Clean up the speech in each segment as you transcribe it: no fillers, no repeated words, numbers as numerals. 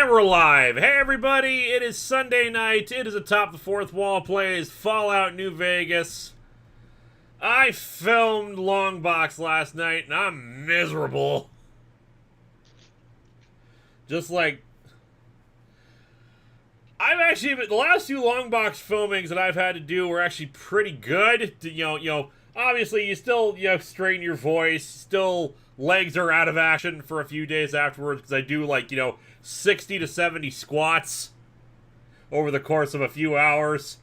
And we're live. Hey everybody, it is Sunday night. It is Atop the Fourth Wall plays Fallout New Vegas. I filmed Longbox last night and I'm miserable. Just like... I've actually... The last few Longbox filmings that I've had to do were actually pretty good. Obviously you still, strain your voice. Still, legs are out of action for a few days afterwards because I do, 60 to 70 squats over the course of a few hours.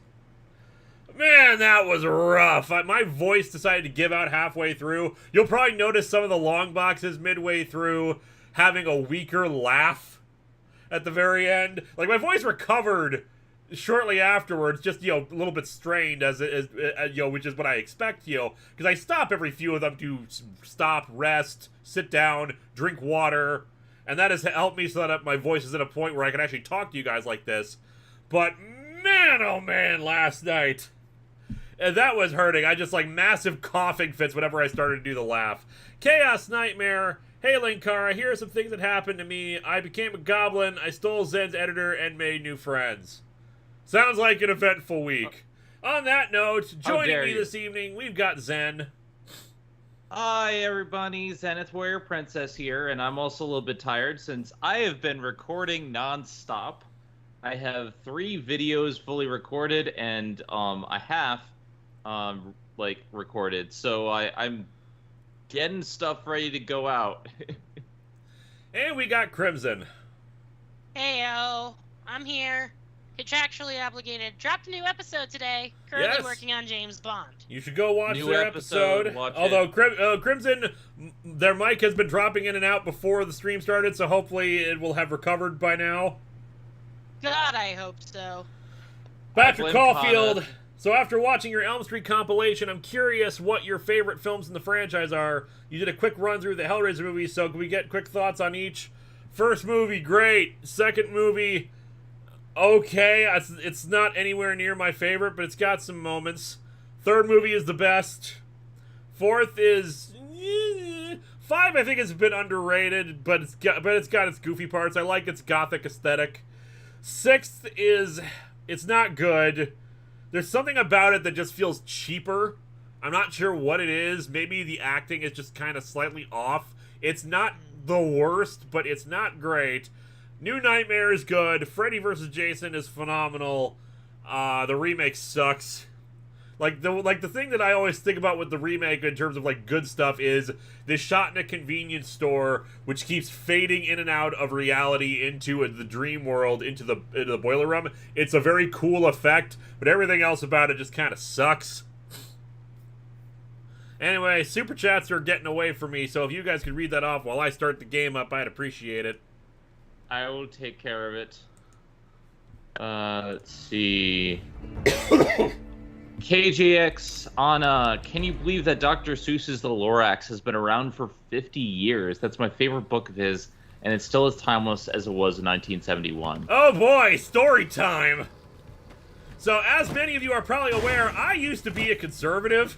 Man, that was rough. My voice decided to give out halfway through. You'll probably notice some of the long boxes midway through having a weaker laugh at the very end. Like, my voice recovered shortly afterwards, just, a little bit strained, which is what I expect, because I stop every few of them to stop, rest, sit down, drink water. And that has helped me so that my voice is at a point where I can actually talk to you guys like this. But man, oh man, last night. That was hurting. I just massive coughing fits whenever I started to do the laugh. Chaos Nightmare. Hey Linkara, here are some things that happened to me. I became a goblin, I stole Zen's editor, and made new friends. Sounds like an eventful week. On that note, joining me this evening, we've got Zen. Hi everybody, Zenith Warrior Princess here, and I'm also a little bit tired since I have been recording non-stop. I have 3 videos fully recorded and a half recorded, so I'm getting stuff ready to go out. And we got Crimson. Heyo, I'm here. Contractually obligated. Dropped a new episode today. Currently working on James Bond. You should go watch their episode. Although Crimson, their mic has been dropping in and out before the stream started, so hopefully it will have recovered by now. God, I hope so. Patrick Caulfield. So after watching your Elm Street compilation, I'm curious what your favorite films in the franchise are. You did a quick run through the Hellraiser movies, so can we get quick thoughts on each? First movie, great. Second movie, okay, it's not anywhere near my favorite, but it's got some moments. Third movie is the best. Fourth is... 5, I think, has been underrated, but it's got its goofy parts. I like its gothic aesthetic. Sixth is... It's not good. There's something about it that just feels cheaper. I'm not sure what it is. Maybe the acting is just kind of slightly off. It's not the worst, but it's not great. New Nightmare is good. Freddy vs. Jason is phenomenal. The remake sucks. The thing that I always think about with the remake in terms of good stuff is this shot in a convenience store, which keeps fading in and out of reality into the dream world, into the boiler room. It's a very cool effect, but everything else about it just kind of sucks. Anyway, super chats are getting away from me, so if you guys could read that off while I start the game up, I'd appreciate it. I will take care of it. Let's see. KJX on can you believe that Dr. Seuss's The Lorax has been around for 50 years? That's my favorite book of his, and it's still as timeless as it was in 1971. Oh boy, story time! So, as many of you are probably aware, I used to be a conservative.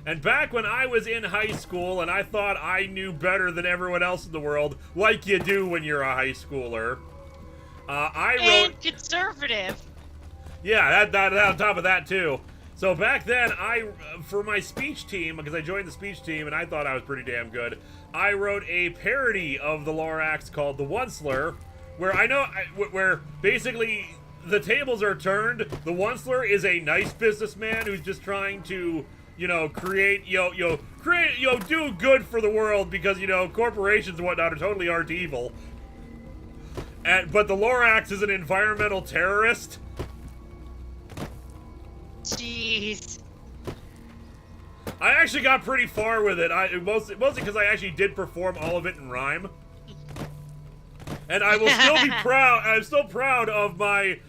And back when I was in high school and I thought I knew better than everyone else in the world, like you do when you're a high schooler, I wrote... And conservative. Yeah, that on top of that too. So back then, for my speech team, because I joined the speech team and I thought I was pretty damn good, I wrote a parody of the Lorax called The Onceler, where basically the tables are turned. The Onceler is a nice businessman who's just trying to... create, do good for the world because, corporations and whatnot totally aren't evil. But the Lorax is an environmental terrorist. Jeez. I actually got pretty far with it. Mostly because I actually did perform all of it in rhyme. And I will still be proud. I'm still proud of my.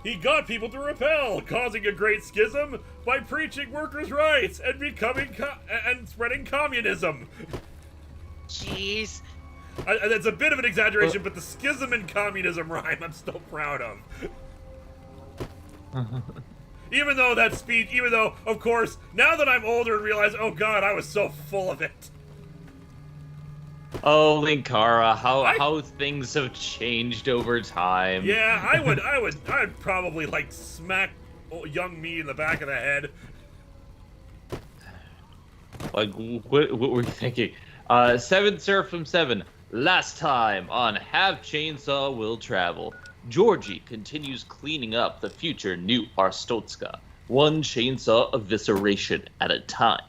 He got people to rebel, causing a great schism by preaching workers' rights and and spreading communism. Jeez. That's a bit of an exaggeration, but the schism and communism rhyme I'm still proud of. Even though, of course, now that I'm older and realize, oh god, I was so full of it. Oh, Linkara, how things have changed over time. Yeah, I'd probably like smack young me in the back of the head. Like, what were you thinking? Seven Surf from 7. Last time on Have Chainsaw Will Travel. Georgie continues cleaning up the future new Arstotzka, one chainsaw evisceration at a time.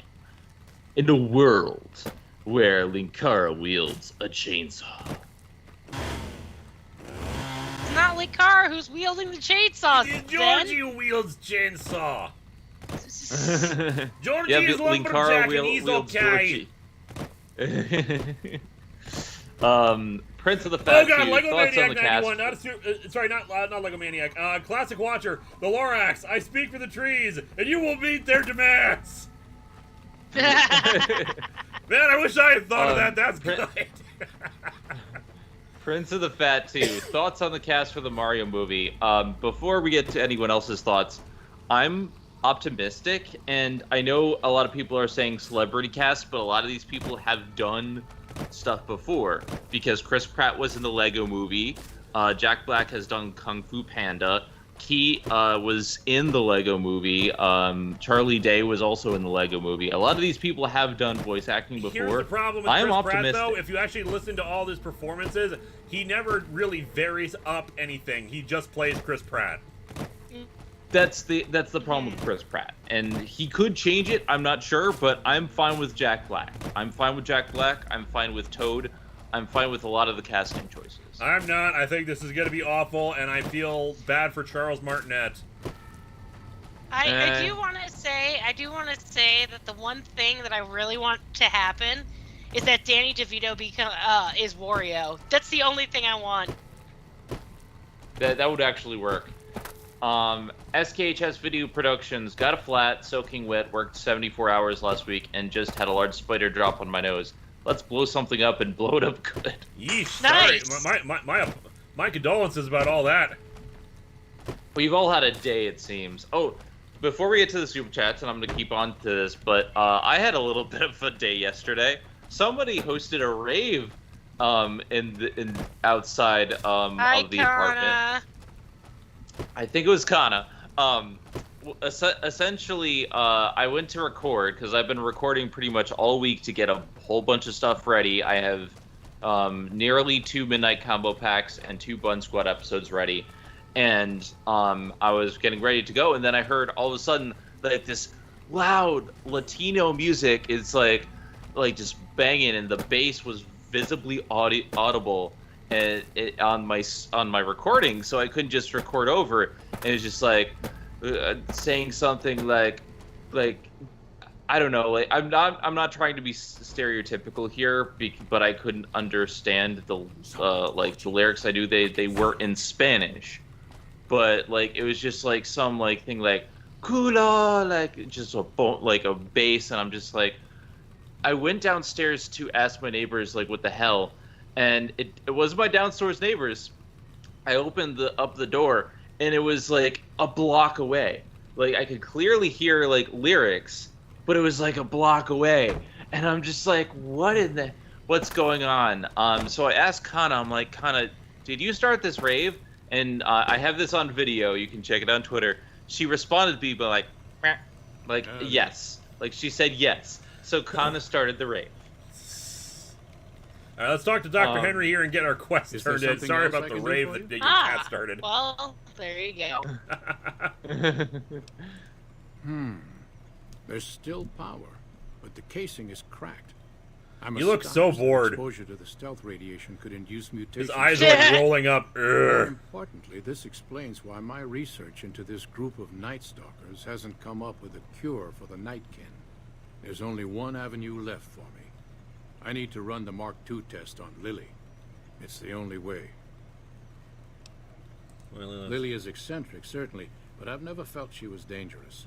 In a world where Linkara wields a chainsaw. It's not Linkara who's wielding the chainsaw. Georgie wields chainsaw. Georgie Yeah, is lumberjack and he's wields okay. Prince of the Fat Oh god, Two, Lego thoughts on Maniac the cast? 91, not Lego Maniac. Classic Watcher, the Lorax, I speak for the trees, and you will meet their demands. Man, I wish I had thought of that. That's good. Prince of the Fat 2, thoughts on the cast for the Mario movie. Before we get to anyone else's thoughts, I'm optimistic, and I know a lot of people are saying celebrity cast, but a lot of these people have done stuff before, because Chris Pratt was in the Lego movie, Jack Black has done Kung Fu Panda, Key was in the Lego movie, Charlie Day was also in the Lego movie. A lot of these people have done voice acting before. Here's the problem with Chris Pratt, though. If you actually listen to all his performances, he never really varies up anything. He just plays Chris Pratt. That's the problem with Chris Pratt, and he could change it. I'm not sure, but I'm fine with Jack Black. I'm fine with Toad. I'm fine with a lot of the casting choices. I'm not. I think this is going to be awful, and I feel bad for Charles Martinet. I do want to say that the one thing that I really want to happen is that Danny DeVito is Wario. That's the only thing I want. That would actually work. SKHS Video Productions got a flat, soaking wet, worked 74 hours last week, and just had a large spider drop on my nose. Let's blow something up and blow it up good. Yeesh, nice. Sorry. My condolences about all that. We've all had a day, it seems. Oh, before we get to the super chats, and I'm gonna keep on to this, but I had a little bit of a day yesterday. Somebody hosted a rave in outside of the apartment. I think it was Kana. Essentially, I went to record because I've been recording pretty much all week to get a whole bunch of stuff ready. I have nearly 2 Midnight Combo packs and 2 Bun Squad episodes ready, and I was getting ready to go, and then I heard all of a sudden like this loud Latino music. It's like just banging, and the bass was visibly audible. And on my recording, so I couldn't just record over it. And it was just like saying something like I don't know, like I'm not trying to be stereotypical here, but I couldn't understand the like the lyrics. I knew they were in Spanish, but like it was just like some like thing like "Kula," like just a bass, and I'm just like, I went downstairs to ask my neighbors like what the hell. And it was my downstairs neighbors. I opened up the door, and it was like a block away. Like I could clearly hear like lyrics, but it was like a block away. And I'm just like, what's going on? So I asked Kana, I'm like, Kana, did you start this rave? And I have this on video. You can check it on Twitter. She responded to me by like yes. Like she said yes. So Kana started the rave. All right, let's talk to Dr. Henry here and get our quest turned in. Sorry about the rave that your cat started. Well, there you go. There's still power, but the casing is cracked. You look so bored. Exposure to the stealth radiation could induce mutations. His eyes are like rolling up. More importantly, this explains why my research into this group of Night Stalkers hasn't come up with a cure for the Nightkin. There's only one avenue left for me. I need to run the Mark II test on Lily. It's the only way. Lily is eccentric, certainly, but I've never felt she was dangerous.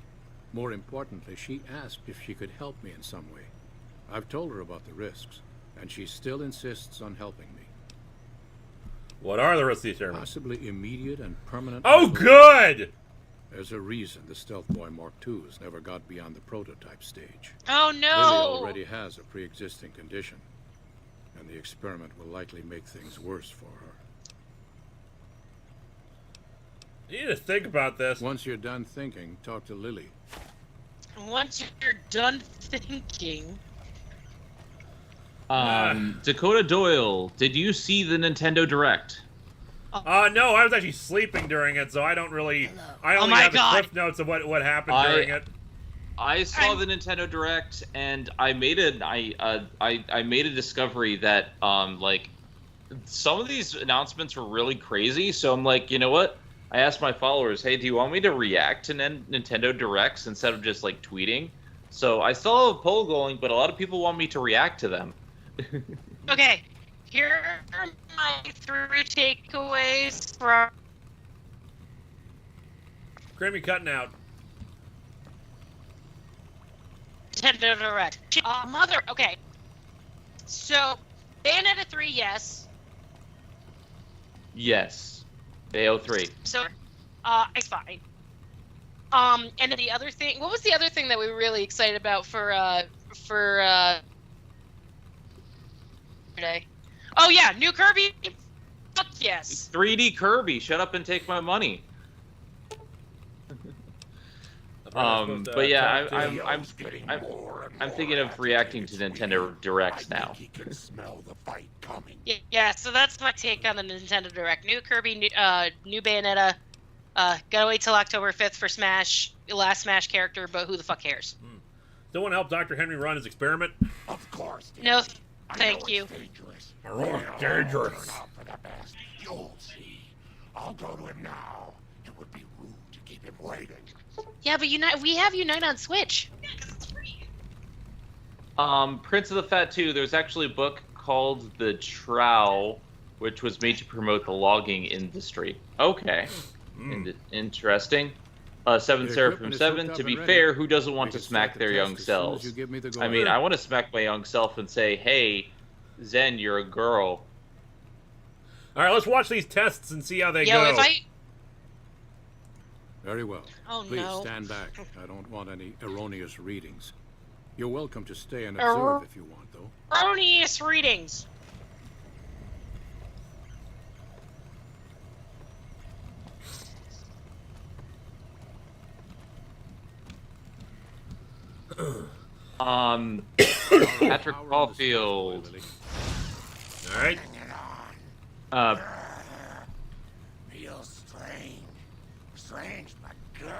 More importantly, she asked if she could help me in some way. I've told her about the risks, and she still insists on helping me. What are the risks, Sherman? Possibly immediate and permanent. Oh, good! There's a reason the Stealth Boy Mark II's never got beyond the prototype stage. Oh no! Lily already has a pre-existing condition. and the experiment will likely make things worse for her. You need to think about this. Once you're done thinking, talk to Lily. Once you're done thinking. Dakota Doyle, did you see the Nintendo Direct? No, I was actually sleeping during it, so I don't really. I only have the cliff notes of what happened during it. I saw the Nintendo Direct, and I made a discovery that like some of these announcements were really crazy. So I'm like, you know what? I asked my followers, hey, do you want me to react to Nintendo Directs instead of just like tweeting? So I still have a poll going, but a lot of people want me to react to them. Okay, here are my 3 takeaways from Grammy cutting out. Nintendo Direct. Okay. So, Bayonetta 3, yes. Yes. Bayo 3. So, it's fine. And then the other thing, what was the other thing that we were really excited about for today? Oh yeah, new Kirby. Fuck yes. 3D Kirby, shut up and take my money. But yeah, I'm thinking of reacting to Nintendo Directs now. He can smell the fight coming. Yeah, so that's my take on the Nintendo Direct. New Kirby, new Bayonetta. Gotta wait till October 5th for Smash, last Smash character, but who the fuck cares? Still want to help Dr. Henry run his experiment? Of course. No, thank you. It's dangerous. For the best. You'll see. I'll go to him now. It would be rude to keep him waiting. Yeah, but we have Unite on Switch. Prince of the Fat 2, there's actually a book called The Trow, which was made to promote the logging industry. Okay. Interesting. 7 Seraphim 7, to be fair, who doesn't want to smack their young selves? I mean, I want to smack my young self and say, hey, Zen, you're a girl. Alright, let's watch these tests and see how they go. Very well. Oh, Please no. stand back. I don't want any erroneous readings. You're welcome to stay and observe if you want, though. Erroneous readings. Patrick Caulfield. Alright. Feels strange, but good.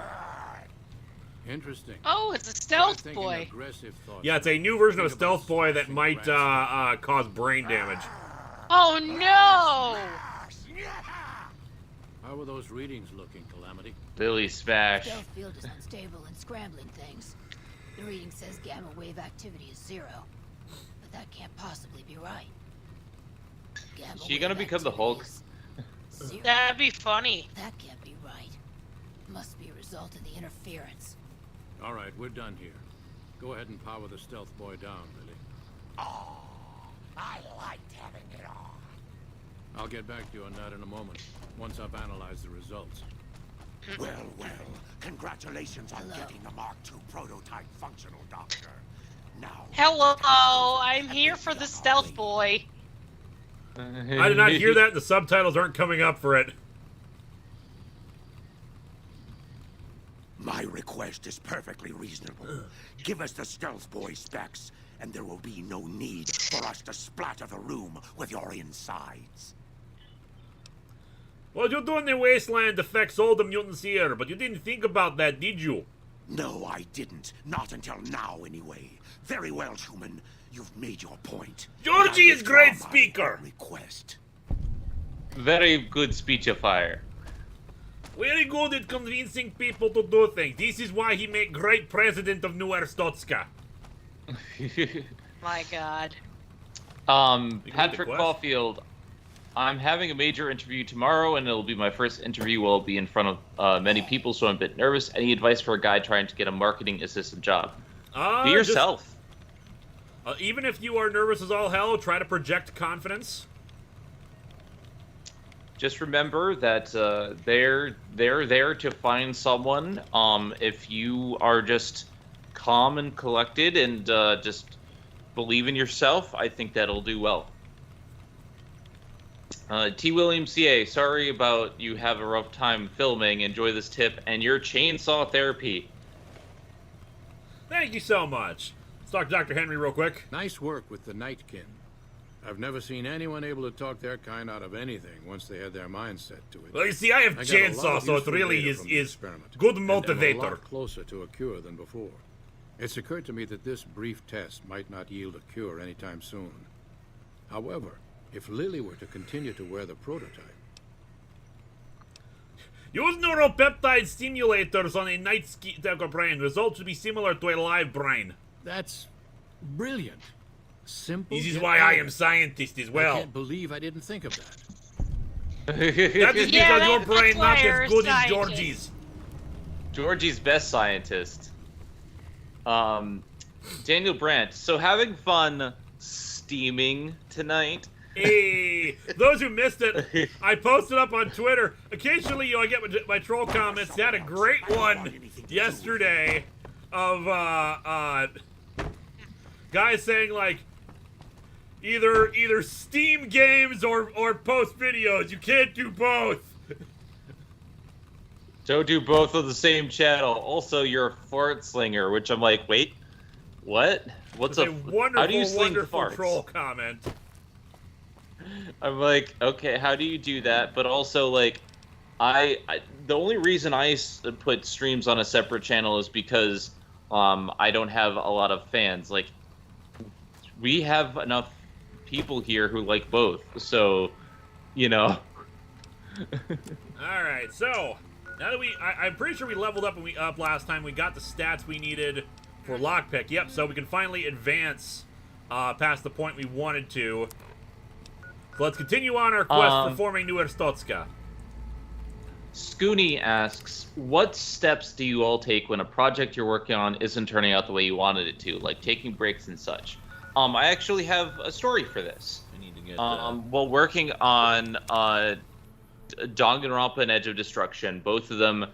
Interesting. Oh, it's a stealth Thinking boy. aggressive thoughts. Yeah, it's a new version of Stealth Boy that might cause brain damage. Oh no! How are those readings looking, Calamity? Billy Smash. Stealth field is unstable and scrambling things. The reading says gamma wave activity is 0, but that can't possibly be right. Gamma She gonna wave become the Hulk? activity is 0. That'd be funny. That can't be right. Must be a result of the interference. All right, we're done here. Go ahead and power the Stealth Boy down, Lily. Oh, I liked having it on. I'll get back to you on that in a moment, once I've analyzed the results. Well, congratulations on getting the Mark II prototype functional, Doctor. Now... Hello, I'm here for the stealth boy. I did not hear that, and the subtitles aren't coming up for it. My request is perfectly reasonable. Give us the Stealth Boy specs, and there will be no need for us to splatter the room with your insides. Well, you're doing the wasteland affects all the mutants here, but you didn't think about that, did you? No, I didn't. Not until now, anyway. Very well, human. You've made your point. Georgie is Withdraw great my speaker. Request. Very good speechifier. Very good at convincing people to do things. This is why he made great president of New Arstotzka. My God. Patrick Caulfield, I'm having a major interview tomorrow, and it'll be my first interview. Will be in front of many people, so I'm a bit nervous. Any advice for a guy trying to get a marketing assistant job? Be yourself. Even if you are nervous as all hell, try to project confidence. Just remember that they're there to find someone. If you are just calm and collected and just believe in yourself, I think that'll do well. T. William CA, sorry about you have a rough time filming. Enjoy this tip and your chainsaw therapy. Thank you so much. Let's talk to Dr. Henry real quick. Nice work with the Nightkin. I've never seen anyone able to talk their kind out of anything once they had their mind set to it. Well, you see, I have I got a lot chainsaw, of so it useful really data is from the is experiment, good and am a motivator. lot closer to a cure than before. It's occurred to me that this brief test might not yield a cure anytime soon. However, if Lily were to continue to wear the prototype... Use neuropeptide stimulators on a night stalker brain. Results would be similar to a live brain. That's brilliant. Simple. This is yet why I am elegant. scientist as I well. can't believe I didn't think of that. That is Yeah, because your that's brain why not you're as a good as scientist. Georgie's. Georgie's best scientist. Daniel Brandt. So having fun steaming tonight. Hey, those who missed it, I posted up on Twitter. Occasionally, I get my troll comments. They had a great one yesterday of guys saying like either Steam games or post videos. You can't do both. Don't do both on the same channel. Also, you're a fart slinger, which I'm like, wait, what? What's It's a wonderful, how do you sling wonderful farts? troll comment. I'm like, okay, how do you do that? But also, like, I the only reason I put streams on a separate channel is because I don't have a lot of fans. Like, we have enough people here who like both, so you know. All right, so now that I'm pretty sure we leveled up up last time. We got the stats we needed for lockpick. Yep, so we can finally advance past the point we wanted to. So let's continue on our quest for forming New Arstotzka. Scooney asks, what steps do you all take when a project you're working on isn't turning out the way you wanted it to, like taking breaks and such? I actually have a story for this. I need to get while working on Danganronpa and Edge of Destruction, both of them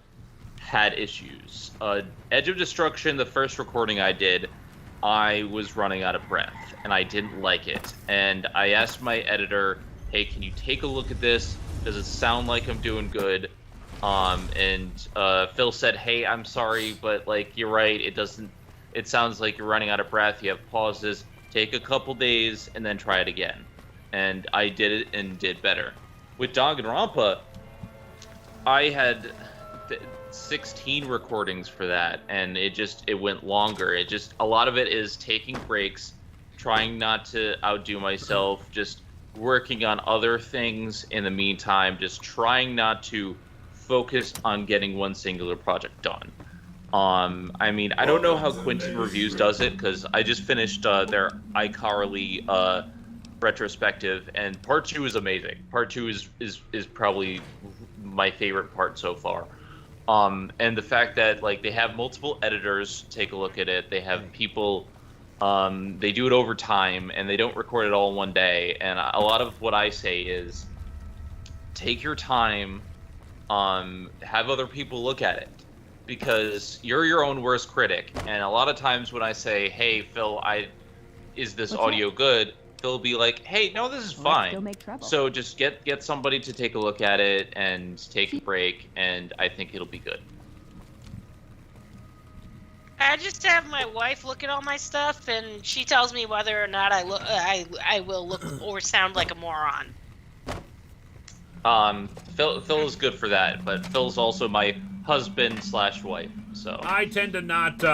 had issues. Edge of Destruction, the first recording I did, I was running out of breath, and I didn't like it. And I asked my editor, hey, can you take a look at this? Does it sound like I'm doing good? And Phil said, hey, I'm sorry, but, like, you're right, it sounds like you're running out of breath, you have pauses, take a couple days, and then try it again. And I did it and did better. With Danganronpa, I had 16 recordings for that, and it went longer. A lot of it is taking breaks, trying not to outdo myself, just working on other things in the meantime, just trying not to focus on getting one singular project done. I mean, I don't know how Quentin Reviews does it, because I just finished their iCarly retrospective, and part 2 is amazing. Part 2 is probably my favorite part so far. And the fact that, like, they have multiple editors take a look at it, they have people, they do it over time, and they don't record it all in one day. And a lot of what I say is, take your time, have other people look at it, because you're your own worst critic. And a lot of times when I say, hey, Phil, is this audio good? They'll be like, hey, no, this is fine. So just get somebody to take a look at it and take a break, and I think it'll be good. I just have my wife look at all my stuff, and she tells me whether or not I will look or sound like a moron. Phil is good for that, but Phil's also my husband/wife, so. I tend to not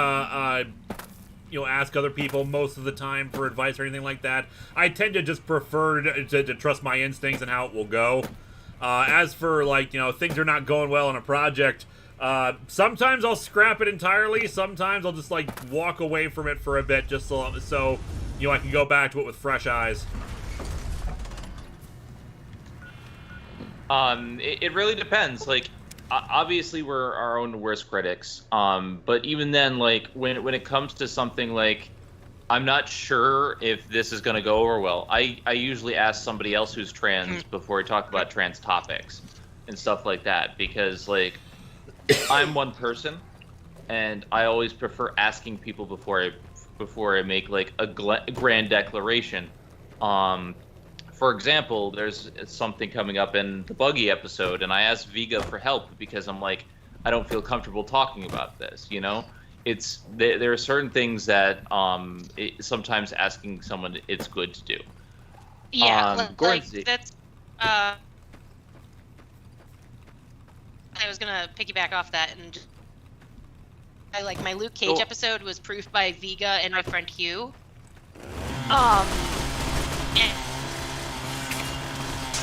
ask other people most of the time for advice or anything like that. I tend to just prefer to trust my instincts and how it will go. As for, like, things are not going well in a project, sometimes I'll scrap it entirely. Sometimes I'll just, like, walk away from it for a bit just so I can go back to it with fresh eyes. It really depends. Like, obviously we're our own worst critics, but even then, like, when it comes to something like, I'm not sure if this is going to go over well, I usually ask somebody else who's trans before I talk about trans topics and stuff like that, because, like, I'm one person, and I always prefer asking people before I make, like, a grand declaration. for example, there's something coming up in the Buggy episode, and I asked Viga for help because I'm like, I don't feel comfortable talking about this, you know? There are certain things that sometimes asking someone it's good to do. Yeah, that's. I was gonna piggyback off that, and my Luke Cage episode was proofed by Viga and my friend Hugh. And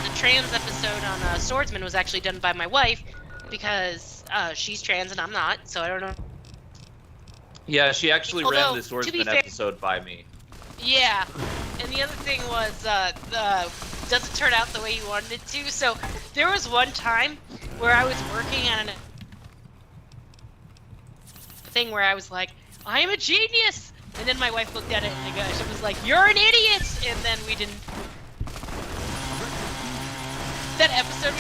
the trans episode on Swordsman was actually done by my wife because she's trans and I'm not, so I don't know. Yeah, she actually ran the Swordsman episode by me. Yeah, and the other thing was, doesn't turn out the way you wanted it to. So there was one time where I was working on a thing where I was like, I am a genius! And then my wife looked at it and she was like, you're an idiot! And then we didn't... That episode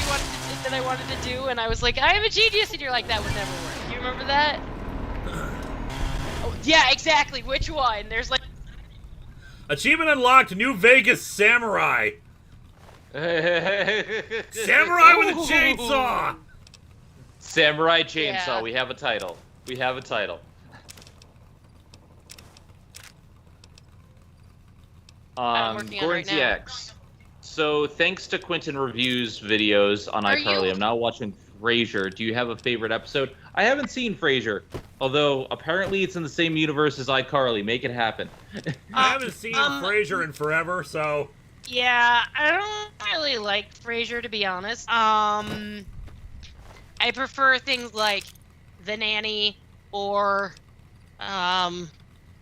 that I wanted to do, and I was like, I am a genius! And you're like, that would never work. You remember that? Oh, yeah, exactly. Which one? There's like... Achievement unlocked, New Vegas Samurai. Samurai with a chainsaw! Samurai chainsaw, Yeah. We have a title. We have a title. I'm working on it right Gornsy now. X. So thanks to Quentin Reviews videos on Are iCarly, you- I'm now watching Frasier. Do you have a favorite episode? I haven't seen Frasier, although apparently it's in the same universe as iCarly. Make it happen. I haven't seen Frasier in forever, so... Yeah, I don't really like Frasier, to be honest. I prefer things like The Nanny or The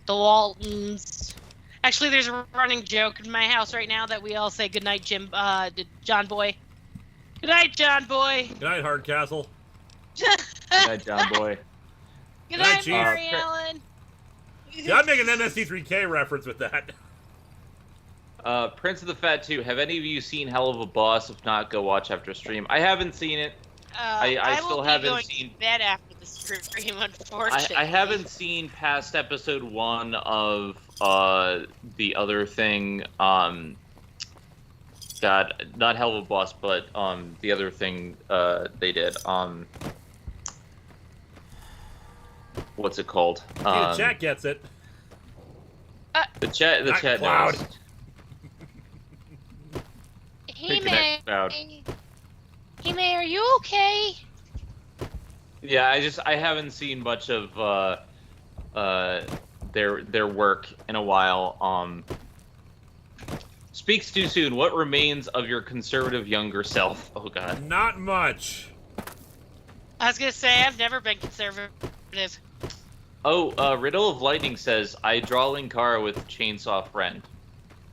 Waltons. Actually, there's a running joke in my house right now that we all say goodnight, John Boy. Good night, John Boy. Good night, Hardcastle. Good night, John Boy. Good night, night, Chief. Mary Ellen. Yeah, I'm making an MST3K reference with that. Prince of the Fat 2, have any of you seen Hell of a Boss? If not, go watch after stream. I haven't seen it. I still will haven't be going seen- to bed after the stream, unfortunately. I haven't seen past episode 1 of the other thing. God, not Hell of a Boss, but the other thing they did. What's it called? Hey, the chat gets it. The chat Not Cloud. knows. Hey, Connect May. Cloud. Hey, May, are you okay? Yeah, I haven't seen much of their work in a while. Speaks too soon. What remains of your conservative younger self? Oh God. Not much. I was gonna say, I've never been conservative. Oh, Riddle of Lightning says, I draw Linkara with Chainsaw Friend.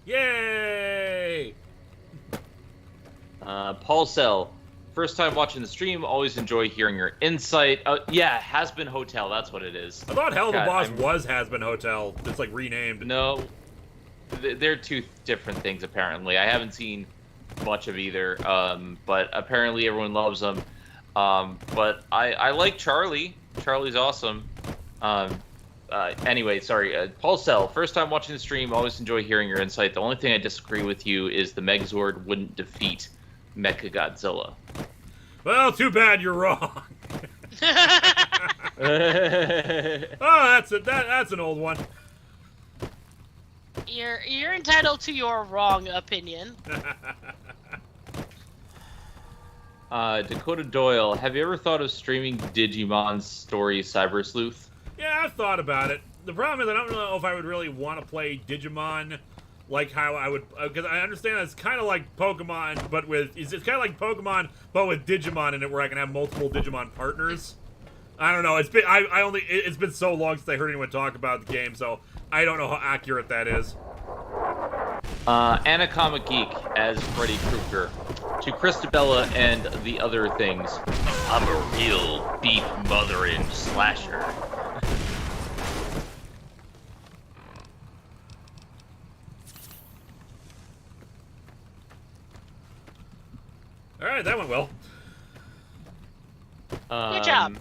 Yay! Paul Sell, first time watching the stream, always enjoy hearing your insight. Yeah, Has Been Hotel, that's what it is. I thought Hell of a God, Boss was Has Been Hotel. It's like renamed. No, they're two different things apparently. I haven't seen much of either, but apparently everyone loves them. But I like Charlie. Charlie's awesome. Anyway, sorry. Paul Sell, first time watching the stream, always enjoy hearing your insight. The only thing I disagree with you is the Megazord wouldn't defeat Mechagodzilla. Well, too bad you're wrong. Oh, that's an old one. You're entitled to your wrong opinion. Dakota Doyle, have you ever thought of streaming Digimon's story Cyber Sleuth? Yeah, I've thought about it. The problem is I don't know if I would really want to play Digimon like how I would, because I understand it's kind of like Pokemon, but with it's kind of like Pokemon, but with Digimon in it, where I can have multiple Digimon partners. I don't know. It's been it's been so long since I heard anyone talk about the game, so I don't know how accurate that is. Anacomic Geek as Freddy Krueger. To Christabella and the other things, I'm a real beef mothering slasher. Alright, that went well. Good job.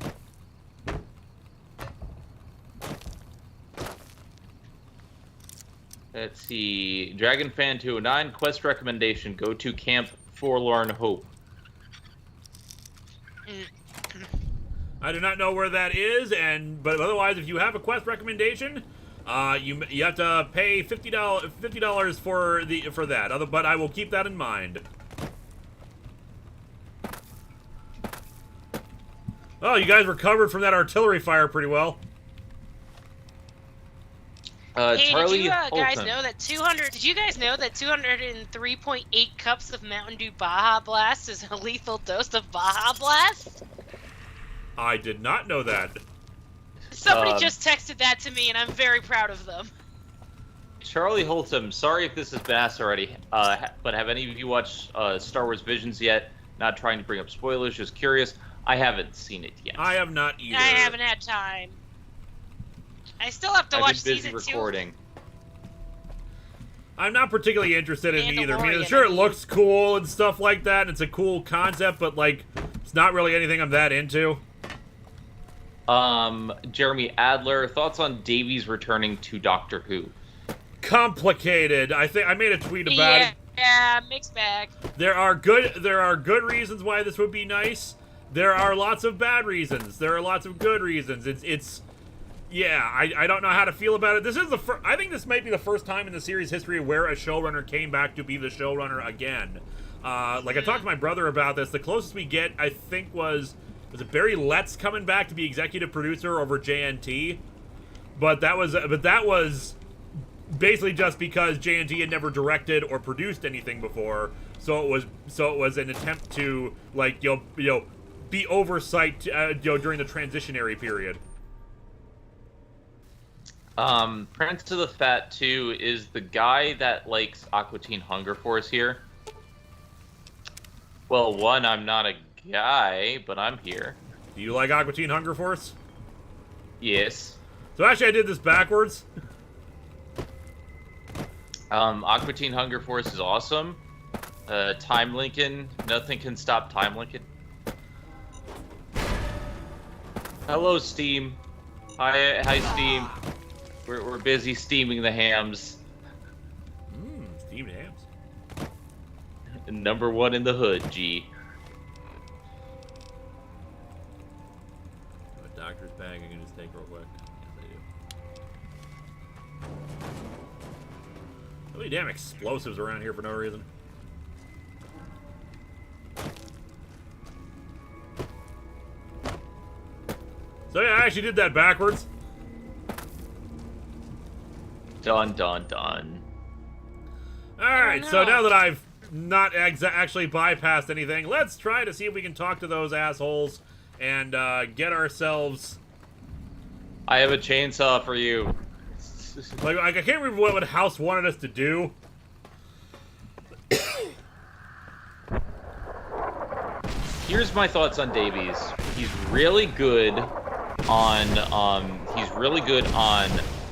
Let's see. DragonFan209, quest recommendation. Go to Camp Forlorn Hope. I do not know where that is, but otherwise, if you have a quest recommendation, you have to pay $50 for that. But I will keep that in mind. Oh, you guys recovered from that artillery fire pretty well. Hey, Charlie did you guys Holton. know that 200? Did you guys know that 203.8 cups of Mountain Dew Baja Blast is a lethal dose of Baja Blast? I did not know that. Somebody just texted that to me, and I'm very proud of them. Charlie Holton, sorry if this has been asked already, but have any of you watched Star Wars Visions yet? Not trying to bring up spoilers, just curious. I haven't seen it yet. I have not either. I haven't had time. I still have to watch I've been busy season recording. 2. I'm not particularly interested in it either. I mean, Mandalorian, sure, I it mean. looks cool and stuff like that, and it's a cool concept, but, like, it's not really anything I'm that into. Jeremy Adler, thoughts on Davies returning to Doctor Who? Complicated. I think I made a tweet about it. Yeah, mixed bag. There are good reasons why this would be nice. There are lots of bad reasons. There are lots of good reasons. Yeah, I don't know how to feel about it. This is I think this might be the first time in the series history where a showrunner came back to be the showrunner again. Like I talked to my brother about this. The closest we get, I think, was it Barry Letts coming back to be executive producer over JNT? But that was basically just because JNT had never directed or produced anything before. So it was an attempt to, like, be oversight during the transitionary period. Prince of the Fat 2 is the guy that likes Aqua Teen Hunger Force here. Well, one, I'm not a guy, but I'm here. Do you like Aqua Teen Hunger Force? Yes. So actually I did this backwards. Aqua Teen Hunger Force is awesome. Time Lincoln, nothing can stop Time Lincoln. Hello, Steam. Hi, Steam. We're busy steaming the hams. Steamed hams. Number one in the hood, G. A doctor's bag I can just take real quick. Yes, I do. So many damn explosives around here for no reason. So yeah, I actually did that backwards. Done, done, done. Alright, Oh, so no. now that I've not actually bypassed anything, let's try to see if we can talk to those assholes and get ourselves... I have a chainsaw for you. Like, I can't remember what House wanted us to do. Here's my thoughts on Davies. He's really good on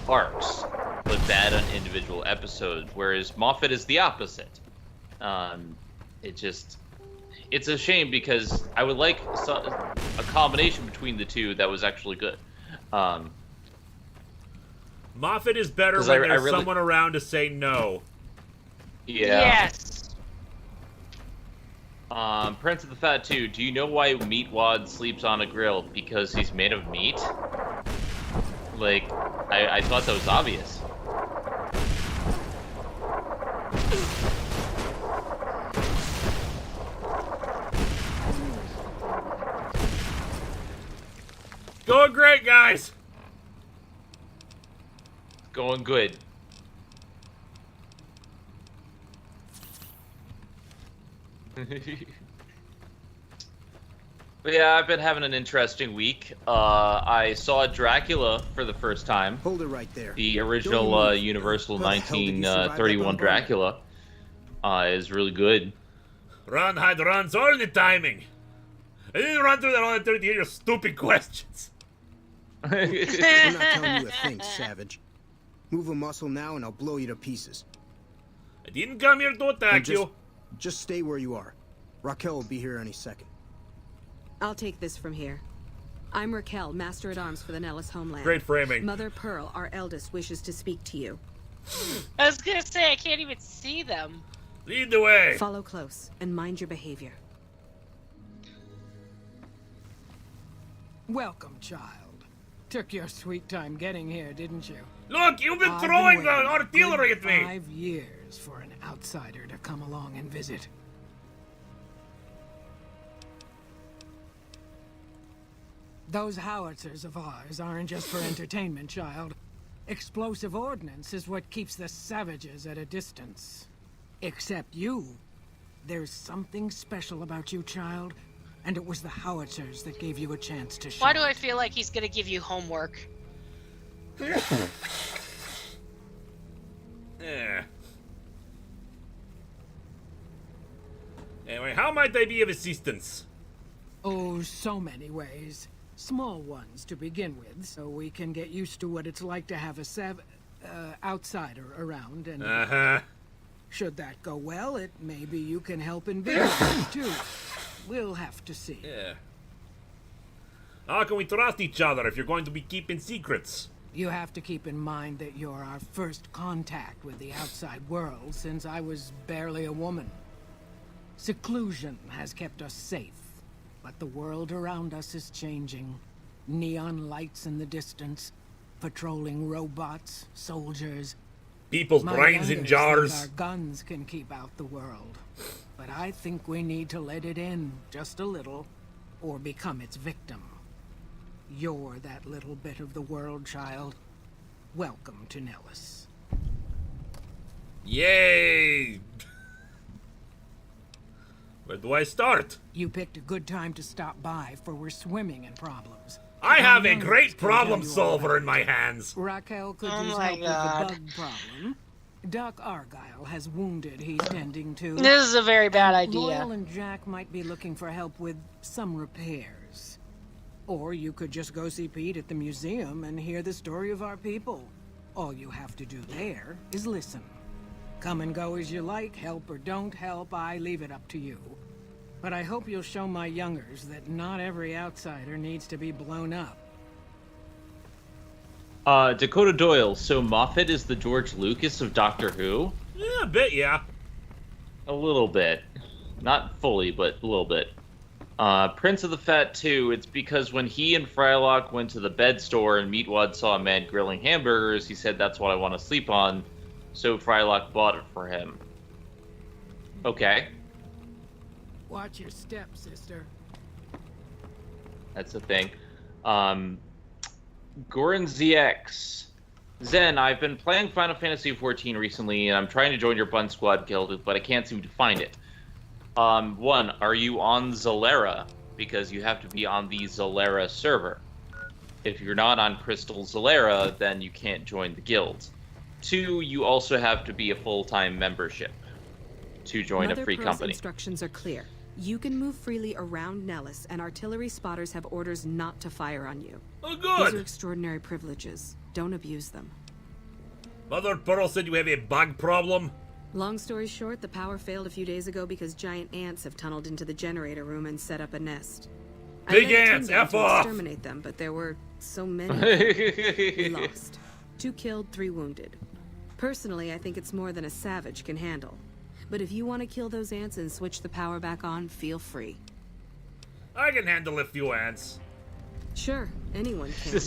arcs, but bad on individual episodes, whereas Moffat is the opposite. It's a shame because I would like a combination between the two that was actually good. Moffat is better 'Cause when I there's really- someone around to say no. Yeah. Yes. Prince of the Fat 2, do you know why Meatwad sleeps on a grill? Because he's made of meat? Like, I thought that was obvious. Going great, guys! Going good. But yeah, I've been having an interesting week. I saw Dracula for the first time. Hold it right there. The Don't original move. Universal How the hell did you survive that 1931 bombardment? Dracula is really good. Ron had runs all the timing. I didn't run through that all the time to hear your stupid questions. I'm not telling you a thing, Savage. Move a muscle now and I'll blow you to pieces. I didn't come here to attack And you. just stay where you are. Raquel will be here any second. I'll take this from here. I'm Raquel, Master at Arms for the Nellis homeland. Great framing. Mother Pearl, our eldest, wishes to speak to you. I was gonna say, I can't even see them. Lead the way. Follow close and mind your behavior. Welcome, child. Took your sweet time getting here, didn't you? Look, you've been I've throwing the waiting a artillery good at me. 5 years for an outsider to come along and visit. Those howitzers of ours aren't just for entertainment, child. Explosive ordnance is what keeps the savages at a distance. Except you. There's something special about you, child, and it was the howitzers that gave you a chance to show. Why do I feel like he's gonna give you homework? Yeah. Anyway, how might I be of assistance? Oh, so many ways. Small ones to begin with, so we can get used to what it's like to have a outsider around, and should that go well, maybe you can help in bigger ways too. We'll have to see. Yeah. How can we trust each other if you're going to be keeping secrets? You have to keep in mind that you're our first contact with the outside world since I was barely a woman. Seclusion has kept us safe, but the world around us is changing. Neon lights in the distance, patrolling robots, soldiers. People's brains in youngers jars. think our guns can keep out the world, but I think we need to let it in just a little, or become its victim. You're that little bit of the world, child. Welcome to Nellis. Yay! Where do I start? You picked a good time to stop by, for we're swimming in problems. I have a youngers great can problem tell you all solver about in my it. hands. Raquel could Oh use my help God. with the bug problem. Doc Argyle has wounded he's tending to. This is a very bad Loyal idea. and Jack might be looking for help with some repairs. Or you could just go see Pete at the museum and hear the story of our people. All you have to do there is listen. Come and go as you like, help or don't help, I leave it up to you. But I hope you'll show my youngers that not every outsider needs to be blown up. Dakota Doyle, so Moffat is the George Lucas of Doctor Who? Yeah, a bit, yeah. A little bit. Not fully, but a little bit. Prince of the Fat 2, it's because when he and Frylock went to the bed store and Meatwad saw a man grilling hamburgers, he said, "That's what I want to sleep on," so Frylock bought it for him. Okay. Watch your step, sister. That's the thing. Goran ZX. Zen, I've been playing Final Fantasy XIV recently, and I'm trying to join your Bun Squad guild, but I can't seem to find it. One, are you on Zalera? Because you have to be on the Zalera server. If you're not on Crystal Zalera, then you can't join the guild. Two, you also have to be a full-time membership to join a free Mother Pearl's company. instructions are clear. You can move freely around Nellis, and artillery spotters have orders not to fire on you. Oh, These are good. extraordinary privileges. Don't abuse them. Mother Pearl said you have a bug problem. Long story short, the power failed a few days ago because giant ants have tunneled into the generator room and set up a nest. Big I led ants, Tim down F to off! exterminate them, but there were so many. We lost. 2 killed, 3 wounded. Personally, I think it's more than a savage can handle. But if you want to kill those ants and switch the power back on, feel free. I can handle a few ants. Sure, anyone can.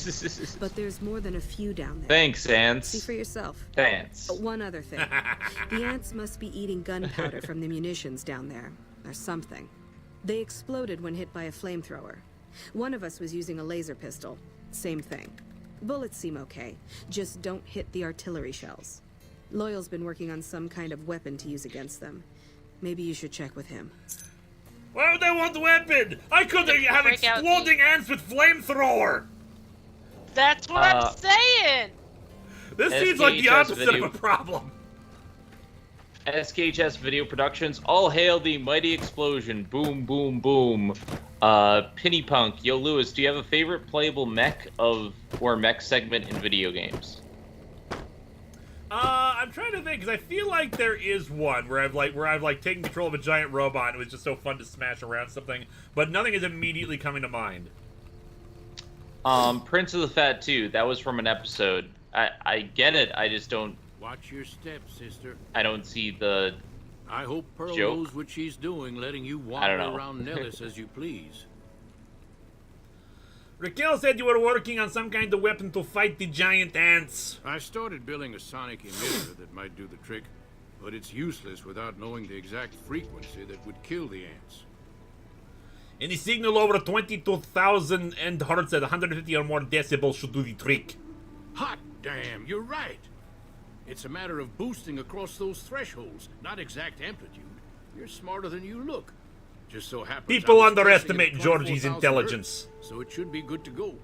But there's more than a few down there. Thanks, ants. See for yourself. Thanks. But one other thing. The ants must be eating gunpowder from the munitions down there. Or something. They exploded when hit by a flamethrower. One of us was using a laser pistol. Same thing. Bullets seem okay. Just don't hit the artillery shells. Loyal's been working on some kind of weapon to use against them. Maybe you should check with him. Why would they want the weapon? I could have Break out exploding ants with flamethrower. That's what I'm saying. This seems like the SKHS opposite video. of a problem. SKHS Video Productions, all hail the mighty explosion. Boom, boom, boom. Penny Punk, yo Lewis, do you have a favorite playable mech or mech segment in video games? I'm trying to think because I feel like there is one where I've taken control of a giant robot and it was just so fun to smash around something, but nothing is immediately coming to mind. Prince of the Fat 2, that was from an episode. I get it, I just don't Watch your step, sister. I don't see the I hope Pearl joke. knows what she's doing, letting you don't wander know. around Nellis as you please. Raquel said you were working on some kind of weapon to fight the giant ants. I started building a sonic emitter that might do the trick, but it's useless without knowing the exact frequency that would kill the ants. Any signal over 22,000 hertz at 150 or more decibels should do the trick. Hot damn, you're right. It's a matter of boosting across those thresholds, not exact amplitude. You're smarter than you look. Just so happens People I was underestimate pressing it at Georgie's 24,000 intelligence. hertz, so it should be good to go.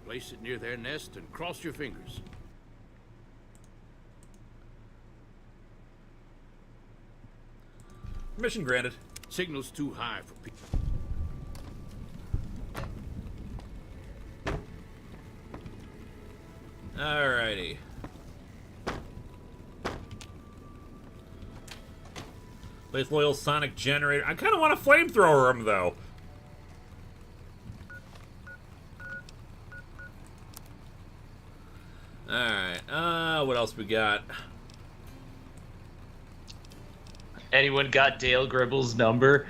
Place it near their nest and cross your fingers. Mission granted. Signal's too high for people. Alrighty. Place loyal sonic generator. I kind of want a flamethrower him though. Alright, what else we got? Anyone got Dale Gribble's number?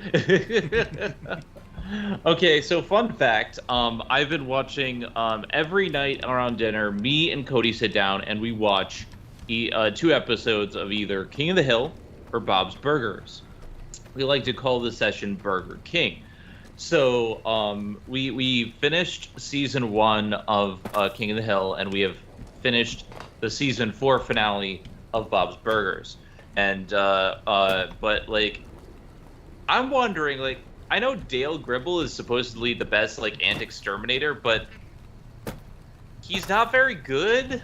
Okay, so fun fact, I've been watching every night around dinner, me and Cody sit down and we watch 2 episodes of either King of the Hill or Bob's Burgers. We like to call the session Burger King. So we finished season 1 of King of the Hill, and we have finished the season 4 finale of Bob's Burgers. And but like, I'm wondering, like, I know Dale Gribble is supposedly the best like ant exterminator, but he's not very good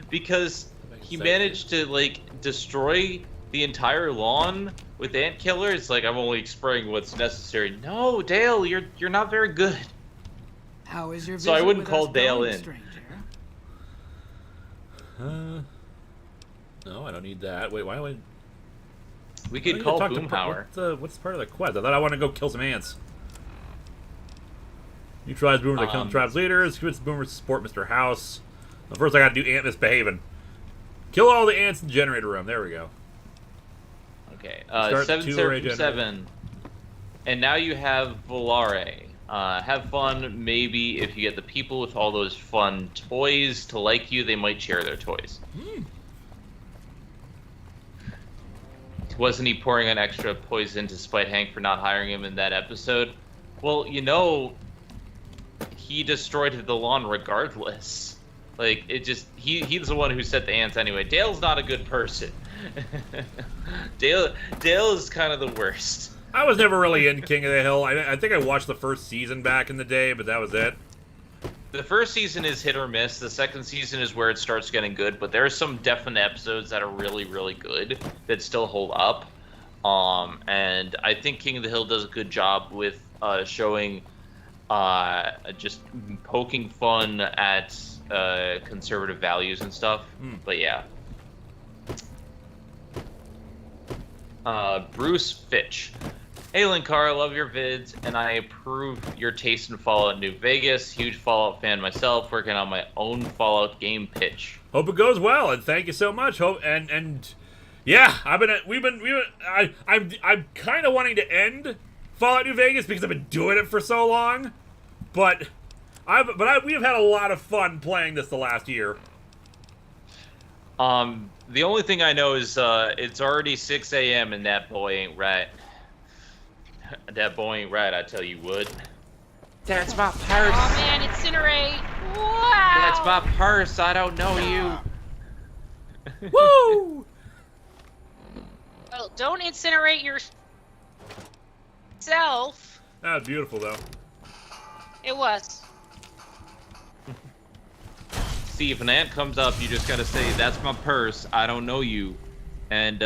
because he managed to like destroy the entire lawn with ant killers. Like, I'm only spraying what's necessary. No, Dale, you're not very good. How is your visit So I wouldn't with call us Dale going, in. stranger? No, I don't need that. Wait, why would... We could call Boomhauer. What's part of the quest? I thought I want to go kill some ants. Neutralize Boomers that kill the tribe's leaders. Convince Boomers to support Mr. House. Well, first I gotta do ant misbehaving. Kill all the ants in the generator room. There we go. Okay, Start 777. And now you have Volare. Have fun. Maybe if you get the people with all those fun toys to like you, they might share their toys. Wasn't he pouring on extra poison to spite Hank for not hiring him in that episode? Well, you know, he destroyed the lawn regardless. Like, it just, he's the one who set the ants anyway. Dale's not a good person. Dale is kind of the worst. I was never really in King of the Hill. I think I watched the first season back in the day, but that was it. The first season is hit or miss. The second season is where it starts getting good, but there are some definite episodes that are really, really good that still hold up. And I think King of the Hill does a good job with showing just poking fun at conservative values and stuff. But yeah. Bruce Fitch. Hey Linkara, love your vids, and I approve your taste in Fallout New Vegas. Huge Fallout fan myself, working on my own Fallout game pitch. Hope it goes well, and thank you so much. Hope and yeah, I'm kind of wanting to end Fallout New Vegas because I've been doing it for so long, but we have had a lot of fun playing this the last year. The only thing I know is it's already 6 a.m. and that boy ain't right. That boy ain't right, I tell you what. That's my purse. Oh man, incinerate! Wow! That's my purse, I don't know you. Woo! Well, don't incinerate yourself. That was beautiful, though. It was. See, if an ant comes up, you just gotta say, that's my purse, I don't know you, and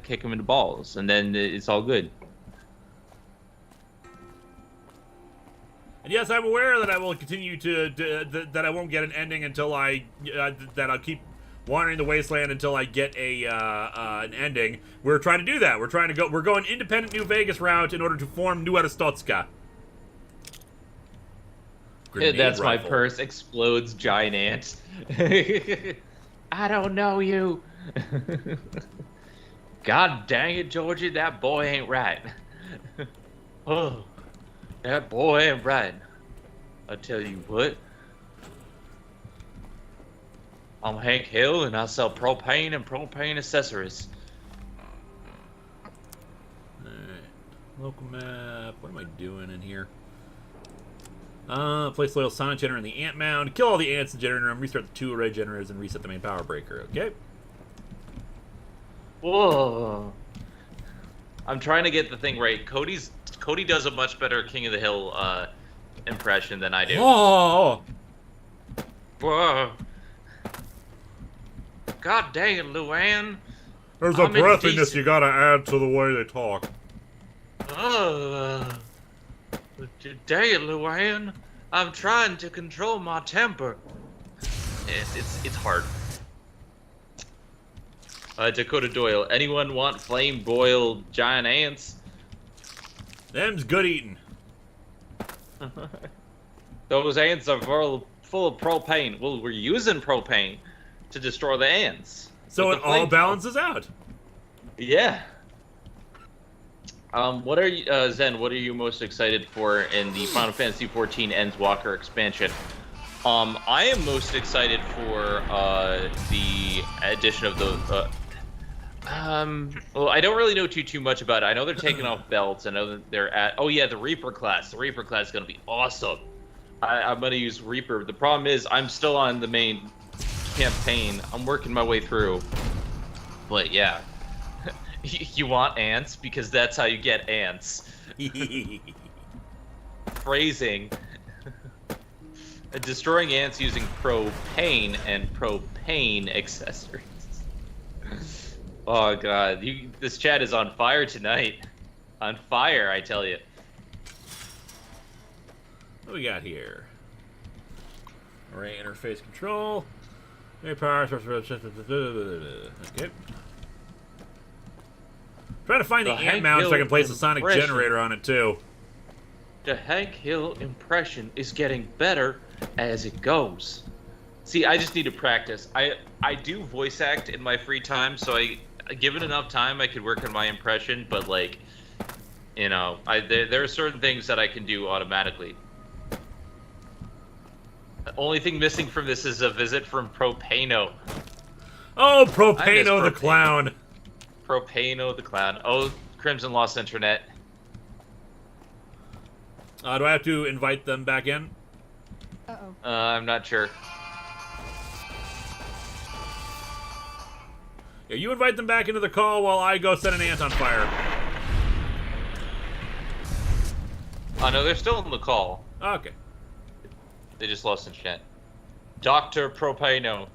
kick him in the balls, and then it's all good. And yes, I'm aware that I will continue that I won't get an ending until that I'll keep wandering the wasteland until I get an ending. We're trying to do that. We're going independent New Vegas route in order to form New Arstotzka. That's rifle. My purse explodes giant ant. I don't know you. God dang it, Georgie, that boy ain't right. Oh, that boy ain't right. I tell you what. I'm Hank Hill, and I sell propane and propane accessories. Alright. Local map. What am I doing in here? Place loyal sonic generator in the ant mound. Kill all the ants in the generator room. Restart the 2 array generators and reset the main power breaker. Okay. Whoa. I'm trying to get the thing right. Cody does a much better King of the Hill impression than I do. Oh! Whoa. God dang it, Luann. There's a breathiness you gotta add to the way they talk. Dang it, Luann. I'm trying to control my temper. It's hard. Dakota Doyle. Anyone want flame boiled giant ants? Them's good eating. Those ants are full of propane. Well, we're using propane to destroy the ants. So it all balances out. Yeah. What are you, Zen? What are you most excited for in the Final Fantasy XIV Endwalker expansion? I am most excited for the addition of the. Well, I don't really know too much about it. I know they're taking off belts. I know that they're at. Oh yeah, the Reaper class. The Reaper class is gonna be awesome. I'm gonna use Reaper. The problem is I'm still on the main campaign. I'm working my way through. But yeah. You want ants? Because that's how you get ants. Phrasing. Destroying ants using propane and propane accessories. Oh god, this chat is on fire tonight. On fire, I tell you. What do we got here? Array interface control. Array power source. Okay. Trying to find the ant mound so I can place a sonic generator on it too. The Hank Hill impression is getting better as it goes. See, I just need to practice. I do voice act in my free time, so given enough time, I could work on my impression. But like, you know, there are certain things that I can do automatically. The only thing missing from this is a visit from Propano. Oh, Propano the clown. Propano the clown. Oh, Crimson lost internet. Do I have to invite them back in? Uh-oh. I'm not sure. Yeah, you invite them back into the call while I go set an ant on fire. Oh no, they're still in the call. Okay. They just lost internet. Dr. Propano.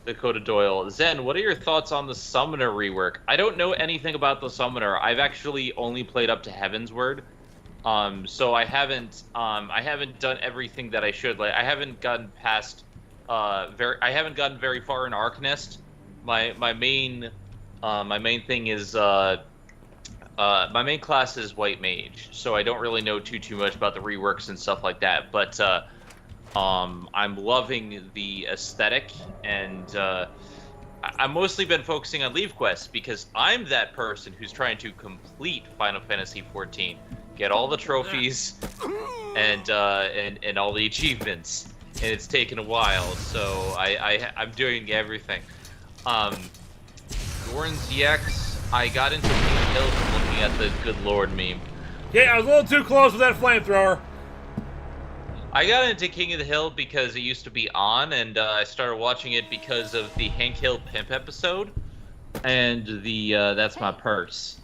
Dakota Doyle. Zen, what are your thoughts on the Summoner rework? I don't know anything about the Summoner. I've actually only played up to Heaven's Word. So I haven't done everything that I should. Like I haven't gotten past I haven't gotten very far in Arcanist. My main thing is my main class is White Mage, so I don't really know too much about the reworks and stuff like that. But I'm loving the aesthetic, and I've mostly been focusing on Leave Quests because I'm that person who's trying to complete Final Fantasy XIV, get all the trophies and all the achievements, and it's taken a while. So I'm doing everything. Gorn's EX, I got into King Hill from looking at the Good Lord meme. Yeah, I was a little too close with that flamethrower. I got into King of the Hill because it used to be on, and I started watching it because of the Hank Hill Pimp episode, and the That's My Purse.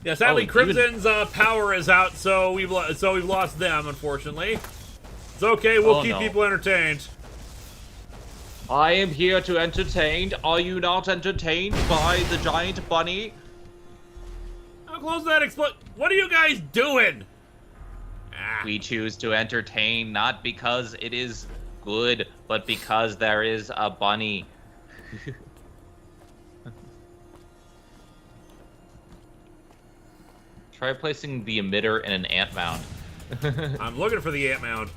Yeah, sadly, Crimson's power is out, so we've lost them, unfortunately. It's okay, we'll keep people entertained. I am here to entertain. Are you not entertained by the giant bunny? How close that explode? What are you guys doing? We choose to entertain not because it is good, but because there is a bunny. Try placing the emitter in an ant mound. I'm looking for the ant mound.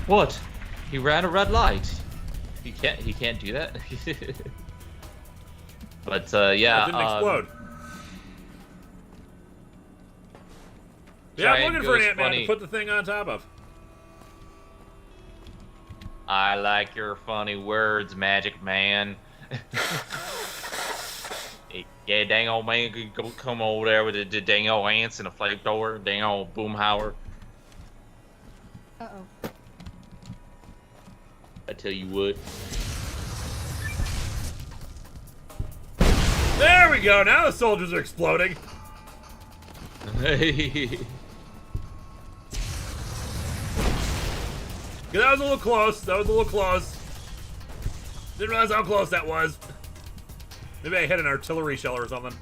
What? He ran a red light. He can't do that. But yeah. It didn't explode. Yeah, I'm looking for an Ant-Man to put the thing on top of. I like your funny words, Magic Man. Yeah, dang old man could go come over there with the dang old ants and a flamethrower, dang old boomhauer. Uh-oh. I tell you what. There we go. Now the soldiers are exploding. Hey. Yeah, that was a little close. That was a little close. Didn't realize how close that was. Maybe I hit an artillery shell or something.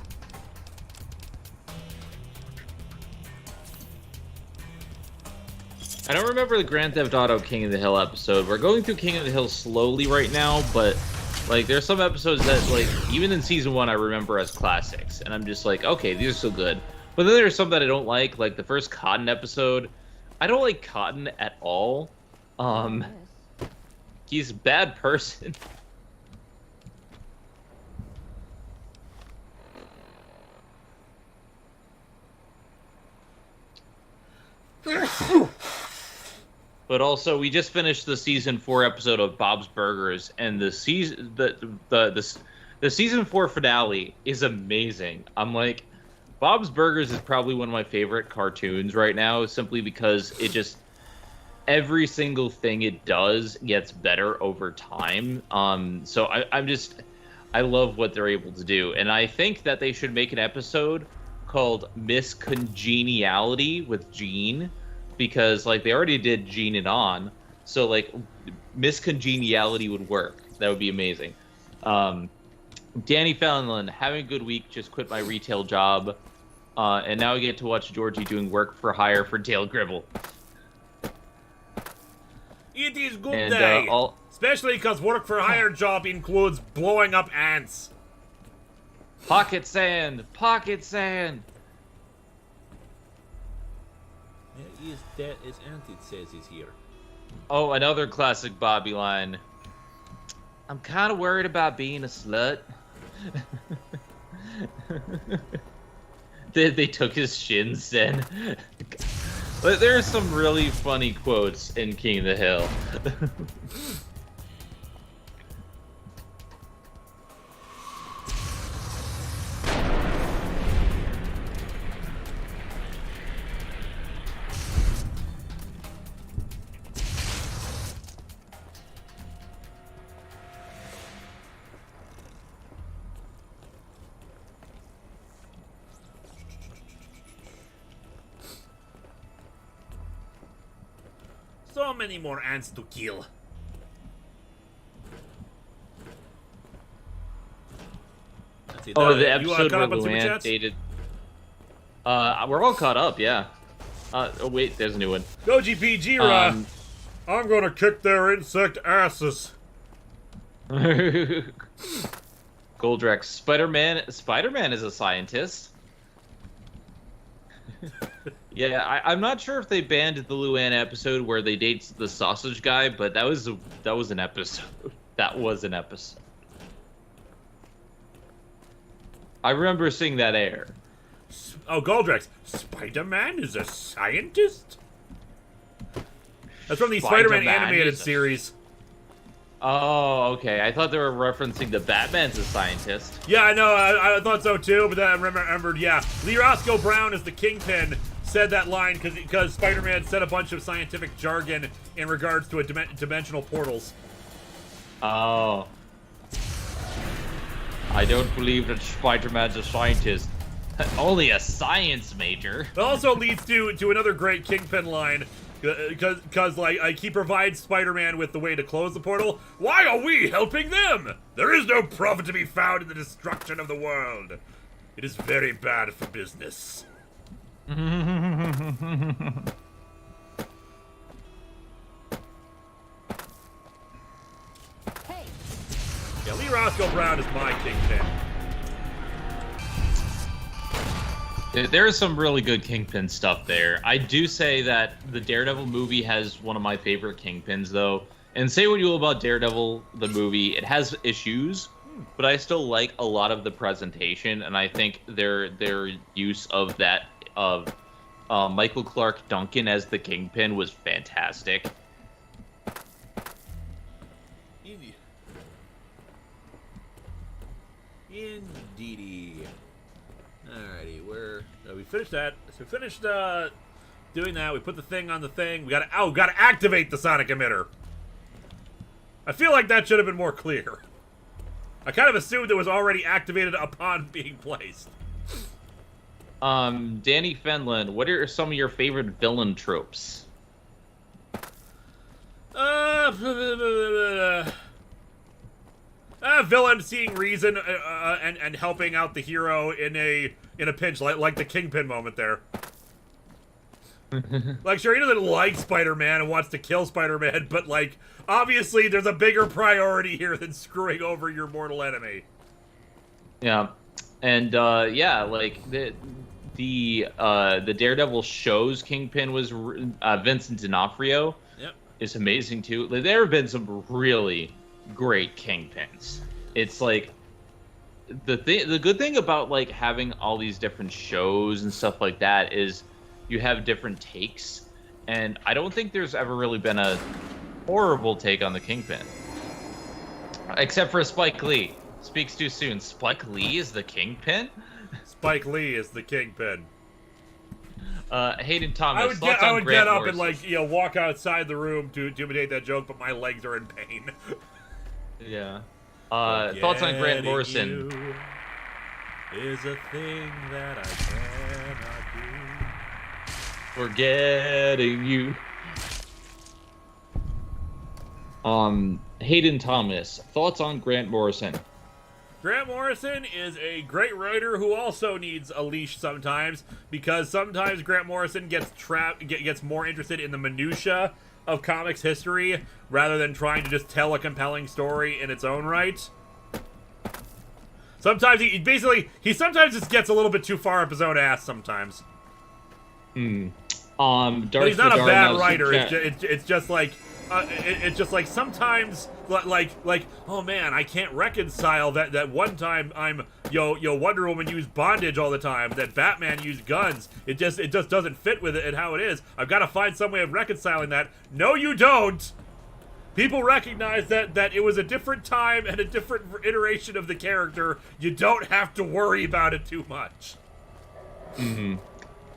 I don't remember the Grand Theft Auto King of the Hill episode. We're going through King of the Hill slowly right now, but like there's some episodes that like even in season 1 I remember as classics, and I'm just like, okay, these are so good. But then there's some that I don't like the first Cotton episode. I don't like Cotton at all. He's a bad person. But also, we just finished the season 4 episode of Bob's Burgers, and the season 4 finale is amazing. I'm like, Bob's Burgers is probably one of my favorite cartoons right now, simply because it just every single thing it does gets better over time. So I love what they're able to do, and I think that they should make an episode called Miss Congeniality with Gene, because like they already did Gene and On, so like Miss Congeniality would work. That would be amazing. Danny Fallon, having a good week, just quit my retail job, and now I get to watch Georgie doing work for hire for Dale Gribble. It is good day, especially because work for hire job includes blowing up ants. Pocket sand, pocket sand. That is Ant, it says is here. Oh, another classic Bobby line. I'm kind of worried about being a slut. They took his shins then. But there's some really funny quotes in King of the Hill. So many more ants to kill. Oh, the episode where Luann dated... we're all caught up, yeah. Oh wait, there's a new one. Goji Pijira, I'm gonna kick their insect asses. Goldrax, Spider-Man is a scientist. Yeah, I'm not sure if they banned the Luann episode where they date the sausage guy, but that was an episode. That was an episode. I remember seeing that air. Oh, Goldrax, Spider-Man is a scientist? That's from the Spider-Man animated series. Oh, okay. I thought they were referencing the Batman's a scientist. Yeah, I know. I thought so too, but then I remembered, yeah. Lee Roscoe Brown is the Kingpin. Said that line because Spider-Man said a bunch of scientific jargon in regards to dimensional portals. Oh. I don't believe that Spider-Man's a scientist. Only a science major. It also leads to another great Kingpin line, because like he provides Spider-Man with the way to close the portal. Why are we helping them? There is no profit to be found in the destruction of the world. It is very bad for business. Hey. Yeah, Lee Roscoe Brown is my Kingpin. There is some really good Kingpin stuff there. I do say that the Daredevil movie has one of my favorite Kingpins, though. And say what you will about Daredevil, the movie, it has issues, but I still like a lot of the presentation, and I think their use of that Michael Clark Duncan as the Kingpin was fantastic. Indeedy. Alrighty, we finished that. So we finished doing that. We put the thing on the thing. We gotta activate the sonic emitter. I feel like that should have been more clear. I kind of assumed it was already activated upon being placed. Danny Fenlon, what are some of your favorite villain tropes? Villain seeing reason and helping out the hero in a pinch, like the Kingpin moment there. Like, sure, he doesn't like Spider-Man and wants to kill Spider-Man, but, like, obviously there's a bigger priority here than screwing over your mortal enemy. Yeah, and yeah, like the Daredevil shows Kingpin was Vincent D'Onofrio. Yep, is amazing too. Like, there have been some really great Kingpins. It's like the good thing about like having all these different shows and stuff like that is you have different takes, and I don't think there's ever really been a horrible take on the Kingpin, except for Spike Lee. Speaks too soon. Spike Lee is the Kingpin? Spike Lee is the Kingpin. Hayden Thomas. I would get up and, like, you know, walk outside the room to imitate that joke, but my legs are in pain. Yeah. Thoughts on Grant Morrison? Is a thing that I cannot do. Forgetting you. Hayden Thomas. Thoughts on Grant Morrison? Grant Morrison is a great writer who also needs a leash sometimes, because sometimes Grant Morrison gets more interested in the minutia of comics history rather than trying to just tell a compelling story in its own right. Sometimes he sometimes just gets a little bit too far up his own ass sometimes. But he's not a bad writer. It's just like it's just like sometimes like oh man, I can't reconcile that one time I'm Wonder Woman used bondage all the time, that Batman used guns. It just doesn't fit with it and how it is. I've got to find some way of reconciling that. No, you don't. People recognize that it was a different time and a different iteration of the character. You don't have to worry about it too much.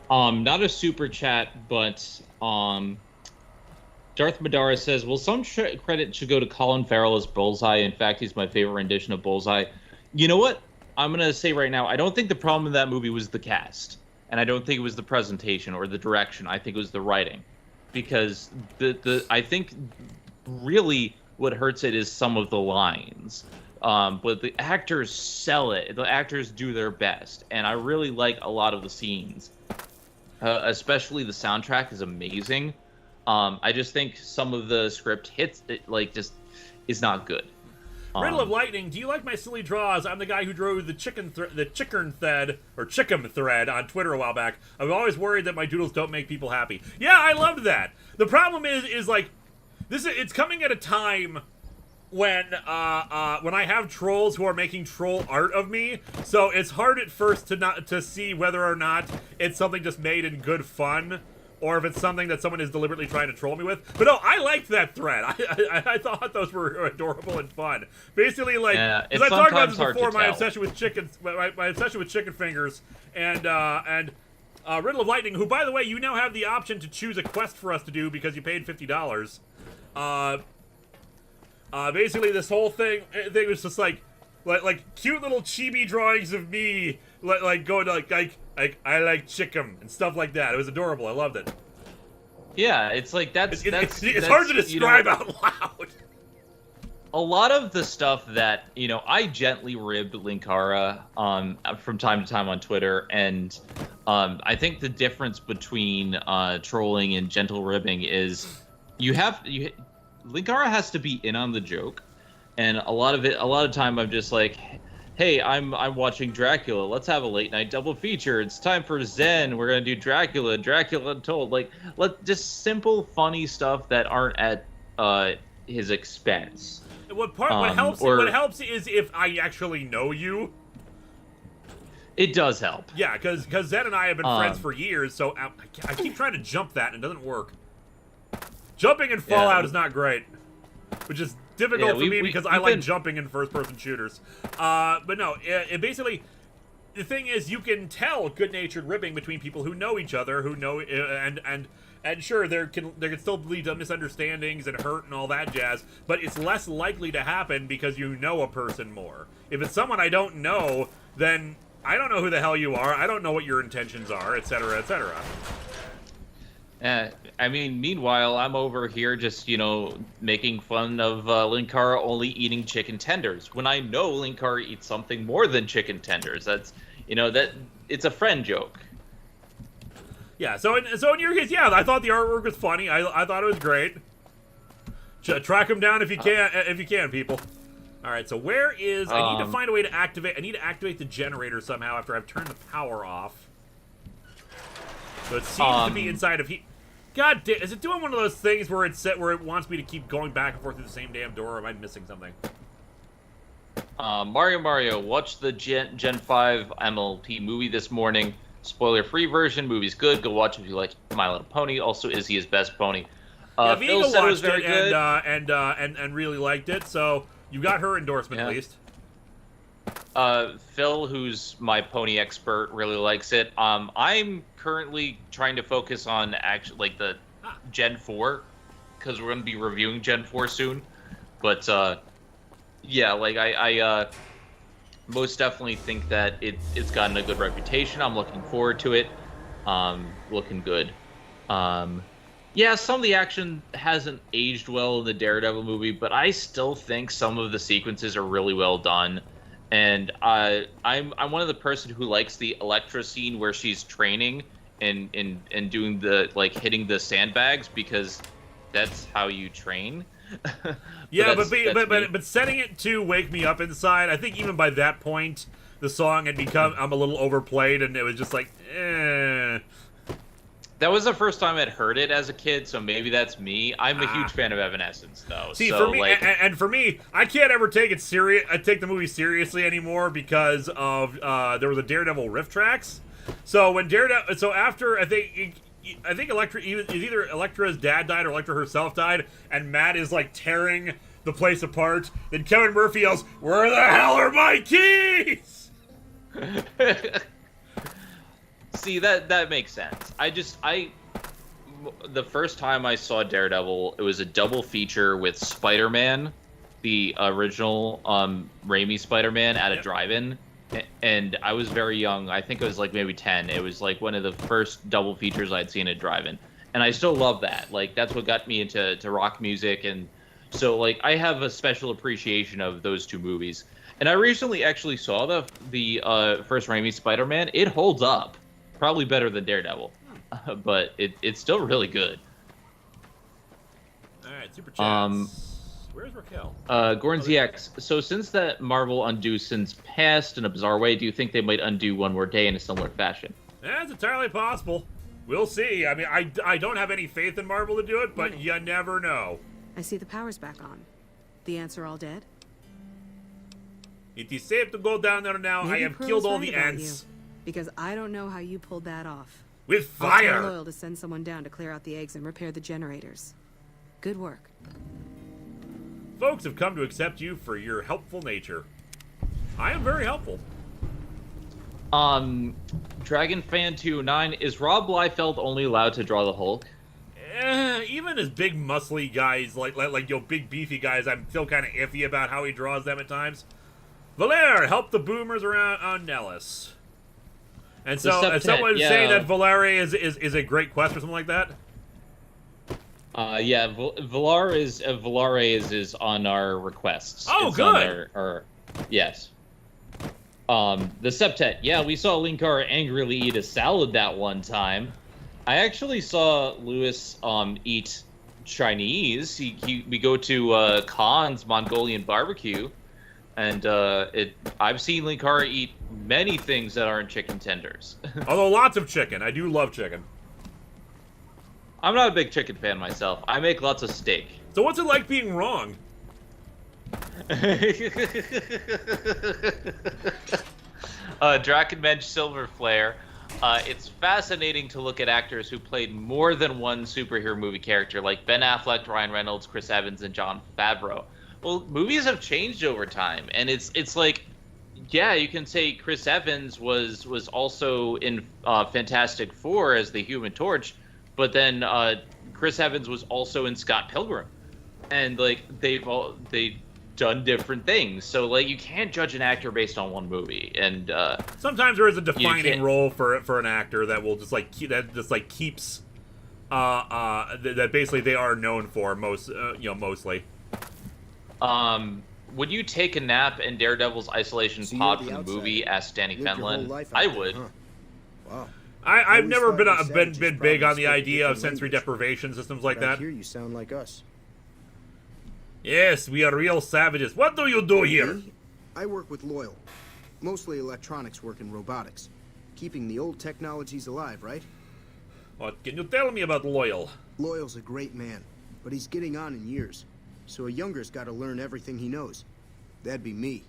Not a super chat, but Darth Madara says, well, some credit should go to Colin Farrell as Bullseye. In fact, he's my favorite rendition of Bullseye. You know what? I'm going to say right now, I don't think the problem in that movie was the cast. And I don't think it was the presentation or the direction. I think it was the writing. Because I think really what hurts it is some of the lines. But the actors sell it. The actors do their best. And I really like a lot of the scenes. Especially the soundtrack is amazing. I just think some of the script hits, just is not good. Riddle of Lightning, do you like my silly draws? I'm the guy who drew the chicken thread on Twitter a while back. I'm always worried that my doodles don't make people happy. Yeah, I loved that. The problem is like, it's coming at a time when I have trolls who are making troll art of me, so it's hard at first to see whether or not it's something just made in good fun, or if it's something that someone is deliberately trying to troll me with. But no, I liked that thread. I thought those were adorable and fun. Basically, like, because I talked about this before, my obsession with chickens, my obsession with chicken fingers, and Riddle of Lightning, who, by the way, you now have the option to choose a quest for us to do because you paid $50. Basically, this whole thing was just like cute little chibi drawings of me, like going to like I like chicken and stuff like that. It was adorable. I loved it. Yeah, it's like that's hard to describe out loud. A lot of the stuff that I gently ribbed Linkara from time to time on Twitter, and I think the difference between trolling and gentle ribbing is Linkara has to be in on the joke, and a lot of time I'm just like, hey, I'm watching Dracula. Let's have a late night double feature. It's time for Zen. We're gonna do Dracula Untold. Like, just simple, funny stuff that aren't at his expense. What helps is if I actually know you. It does help. Yeah, because Zed and I have been friends for years, so I keep trying to jump that and it doesn't work. Jumping in Fallout is not great, which is difficult for me because I like jumping in first-person shooters. But no, it basically, the thing is, you can tell good-natured ribbing between people who know each other, who know, and sure, there can still lead to misunderstandings and hurt and all that jazz, but it's less likely to happen because you know a person more. If it's someone I don't know, then I don't know who the hell you are, I don't know what your intentions are, etc., etc. I mean, meanwhile, I'm over here just, making fun of Linkara only eating chicken tenders, when I know Linkara eats something more than chicken tenders. That's, that it's a friend joke. Yeah, so in your case, yeah, I thought the artwork was funny. I thought it was great. Track him down if you can, people. All right, so where is? I need to find a way to activate. I need to activate the generator somehow after I've turned the power off. So it seems to be inside of God damn! Is it doing one of those things where it wants me to keep going back and forth through the same damn door? Or am I missing something? Mario, watch the Gen 5 MLP movie this morning. Spoiler-free version. Movie's good. Go watch if you like My Little Pony. Also, Izzy is best pony. Yeah, Phil said it was very good and really liked it. So you got her endorsement at least. Phil, who's my pony expert, really likes it. I'm currently trying to focus on the Gen 4 because we're going to be reviewing Gen 4 soon. But yeah, I most definitely think that it's gotten a good reputation. I'm looking forward to it. Looking good. Yeah, some of the action hasn't aged well in the Daredevil movie, but I still think some of the sequences are really well done. And I'm one of the person who likes the Elektra scene where she's training and doing the hitting the sandbags because that's how you train. Yeah, but setting it to "Wake Me Up Inside," I think even by that point the song had become a little overplayed, and it was just like, eh. That was the first time I'd heard it as a kid, so maybe that's me. I'm a huge fan of Evanescence, though. See, so, for me, and for me, I can't ever take the movie seriously anymore because of there were the Daredevil riff tracks. So when after I think Elektra, either Elektra's dad died or Elektra herself died, and Matt is tearing the place apart. Then Kevin Murphy yells, "Where the hell are my keys?" See, that makes sense. The first time I saw Daredevil, it was a double feature with Spider-Man, the original Raimi Spider-Man at a drive-in, and I was very young. I think it was maybe 10. It was one of the first double features I'd seen at drive-in, and I still love that. That's what got me into rock music, and so I have a special appreciation of those two movies. And I recently actually saw the first Raimi Spider-Man. It holds up. Probably better than Daredevil, but it's still really good. All right, super chats. Where's Raquel? Gordon ZX. So since that Marvel undo since past in a bizarre way, do you think they might undo One More Day in a similar fashion? That's entirely possible. We'll see. I mean, I don't have any faith in Marvel to do it, but you never know. I see the power's back on. The ants are all dead? It is safe to go down there now. Maybe I have Pearl's killed all right the about ants. You, because I don't know how you pulled that off. With I'll fire! tell Loyal to send someone down to clear out the eggs and repair the generators. Good work. Folks have come to accept you for your helpful nature. I am very helpful. DragonFan209, is Rob Liefeld only allowed to draw the Hulk? Even as big muscly guys, big beefy guys, I'm still kind of iffy about how he draws them at times. Valere, help the boomers around on Nellis. And so, someone saying that Valere is a great quest or something like that? Yeah, Valare is on our requests. Oh, it's good! Yes. The Septet, yeah, we saw Linkara angrily eat a salad that one time. I actually saw Lewis eat Chinese. We go to Khan's Mongolian barbecue, and I've seen Linkara eat many things that aren't chicken tenders. Although lots of chicken. I do love chicken. I'm not a big chicken fan myself. I make lots of steak. So what's it like being wrong? Drakenmensch Silverflare. It's fascinating to look at actors who played more than one superhero movie character, like Ben Affleck, Ryan Reynolds, Chris Evans, and Jon Favreau. Well, movies have changed over time, and it's like, yeah, you can say Chris Evans was also in Fantastic Four as the Human Torch, but then Chris Evans was also in Scott Pilgrim, and like they've done different things. So like you can't judge an actor based on one movie, and sometimes there is a defining role for an actor that will just keeps that basically they are known for mostly. Would you take a nap in Daredevil's isolation pod from the movie? Asked Danny Fenlon. I would. Huh. Wow. I've never been big on the idea of sensory deprivation systems like that. I hear you sound like us. Yes, we are real savages. What do you do here? Me? I work with Loyal. Mostly electronics work and robotics. Keeping the old technologies alive, right? What can you tell me about Loyal? Loyal's a great man, but he's getting on in years. So a younger's got to learn everything he knows. That'd be me.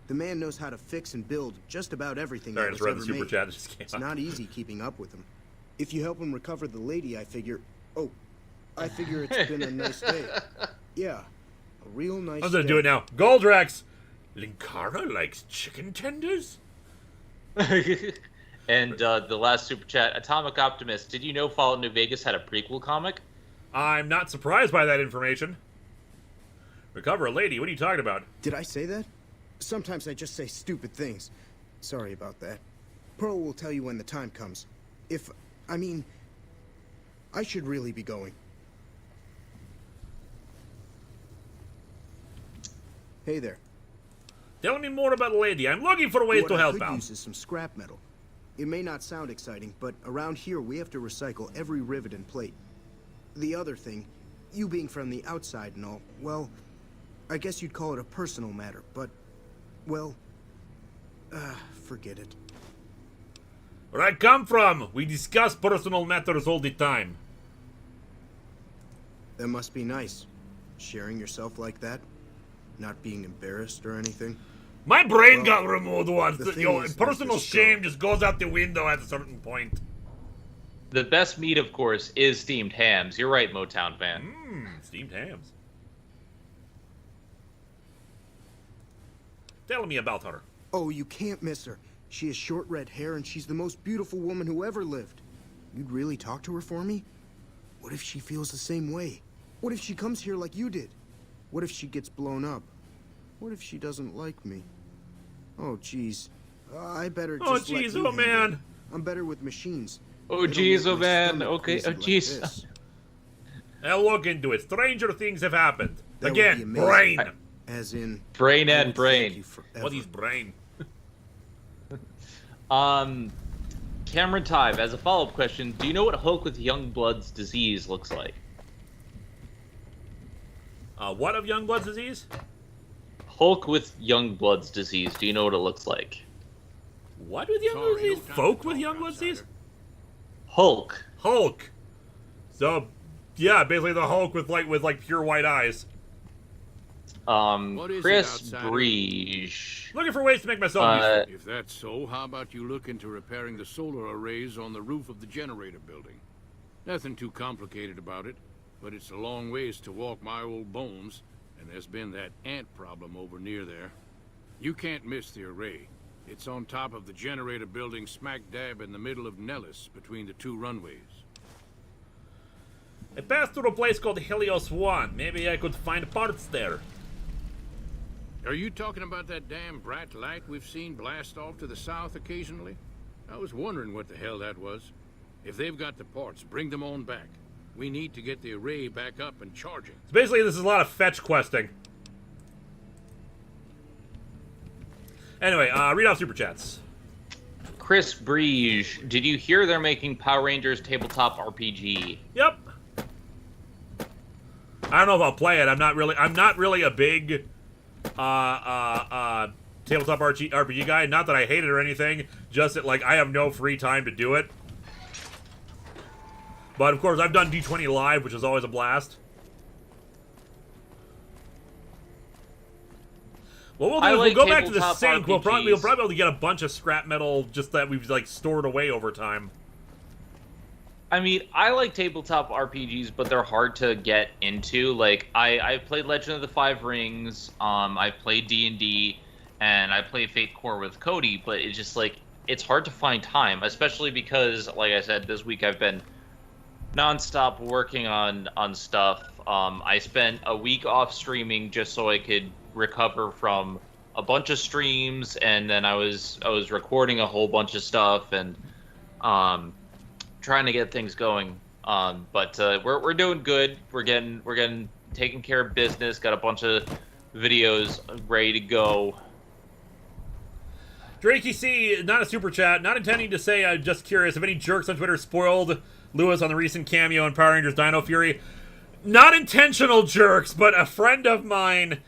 The man knows how to fix and build just about everything that was ever made. Super chat just came It's up. not easy keeping up with him. If you help him recover the lady, I figure... Oh, I figure it's been a nice day. Yeah, a real nice day. I'm gonna do it now. Goldrax! Linkara likes chicken tenders? And the last super chat, Atomic Optimist, did you know Fallout New Vegas had a prequel comic? I'm not surprised by that information. Recover a lady? What are you talking about? Did I say that? Sometimes I just say stupid things. Sorry about that. Pearl will tell you when the time comes. I should really be going. Hey there. Tell me more about the lady. I'm looking for ways to help What I could out. use is some scrap metal. It may not sound exciting, but around here we have to recycle every rivet and plate. The other thing, you being from the outside and all, well, I guess you'd call it a personal matter, but, well, forget it. Where I come from, we discuss personal matters all the time. That must be nice, sharing yourself like that, not being embarrassed or anything. My brain got removed once. Personal this shame girl. just goes out the window at a certain point. The best meat, of course, is steamed hams. You're right, Motown fan. Steamed hams. Tell me about her. Oh, you can't miss her. She has short red hair and she's the most beautiful woman who ever lived. You'd really talk to her for me? What if she feels the same way? What if she comes here like you did? What if she gets blown up? What if she doesn't like me? Oh, jeez. I better just let you handle man. it. I'm better with machines. Oh, jeez, oh, man. Okay, oh, jeez. I'll look into it. Stranger things have happened. That would be Again, amazing. brain. As in... Brain I and would brain. thank you forever. What is brain? Cameron Tive, as a follow-up question, do you know what Hulk with Youngblood's disease looks like? What of Youngblood's disease? Hulk with Youngblood's disease. Do you know what it looks like? What with Youngblood's disease? Folk with Youngblood's disease? Hulk. Hulk. So, yeah, basically the Hulk with pure white eyes. Chris Breege. Looking for ways to make myself useful. If that's so, how about you look into repairing the solar arrays on the roof of the generator building? Nothing too complicated about it, but it's a long ways to walk my old bones, and there's been that ant problem over near there. You can't miss the array. It's on top of the generator building smack dab in the middle of Nellis, between the two runways. I passed through a place called Helios 1. Maybe I could find parts there. Are you talking about that damn bright light we've seen blast off to the south occasionally? I was wondering what the hell that was. If they've got the parts, bring them on back. We need to get the array back up and charging. So basically, this is a lot of fetch questing. Anyway, read off super chats. Chris Breege, did you hear they're making Power Rangers tabletop RPG? Yep. I don't know if I'll play it. I'm not really a big tabletop RPG guy. Not that I hate it or anything, just that I have no free time to do it. But of course, I've done D20 Live, which is always a blast. What we'll do is we'll go back to the sink. We'll probably be able to get a bunch of scrap metal just that we've like stored away over time. I mean, I like tabletop RPGs, but they're hard to get into. Like, I've played Legend of the Five Rings, I've played D&D, and I play Fate Core with Cody, but it's just, like, it's hard to find time, especially because, like I said, this week I've been nonstop working on stuff. I spent a week off streaming just so I could recover from a bunch of streams, and then I was recording a whole bunch of stuff, and, trying to get things going, but we're doing good. We're getting taking care of business. Got a bunch of videos ready to go. Drakey C, not a super chat. Not intending to say. I'm just curious if any jerks on Twitter spoiled Lewis on the recent cameo in Power Rangers Dino Fury. Not intentional jerks, but a friend of mine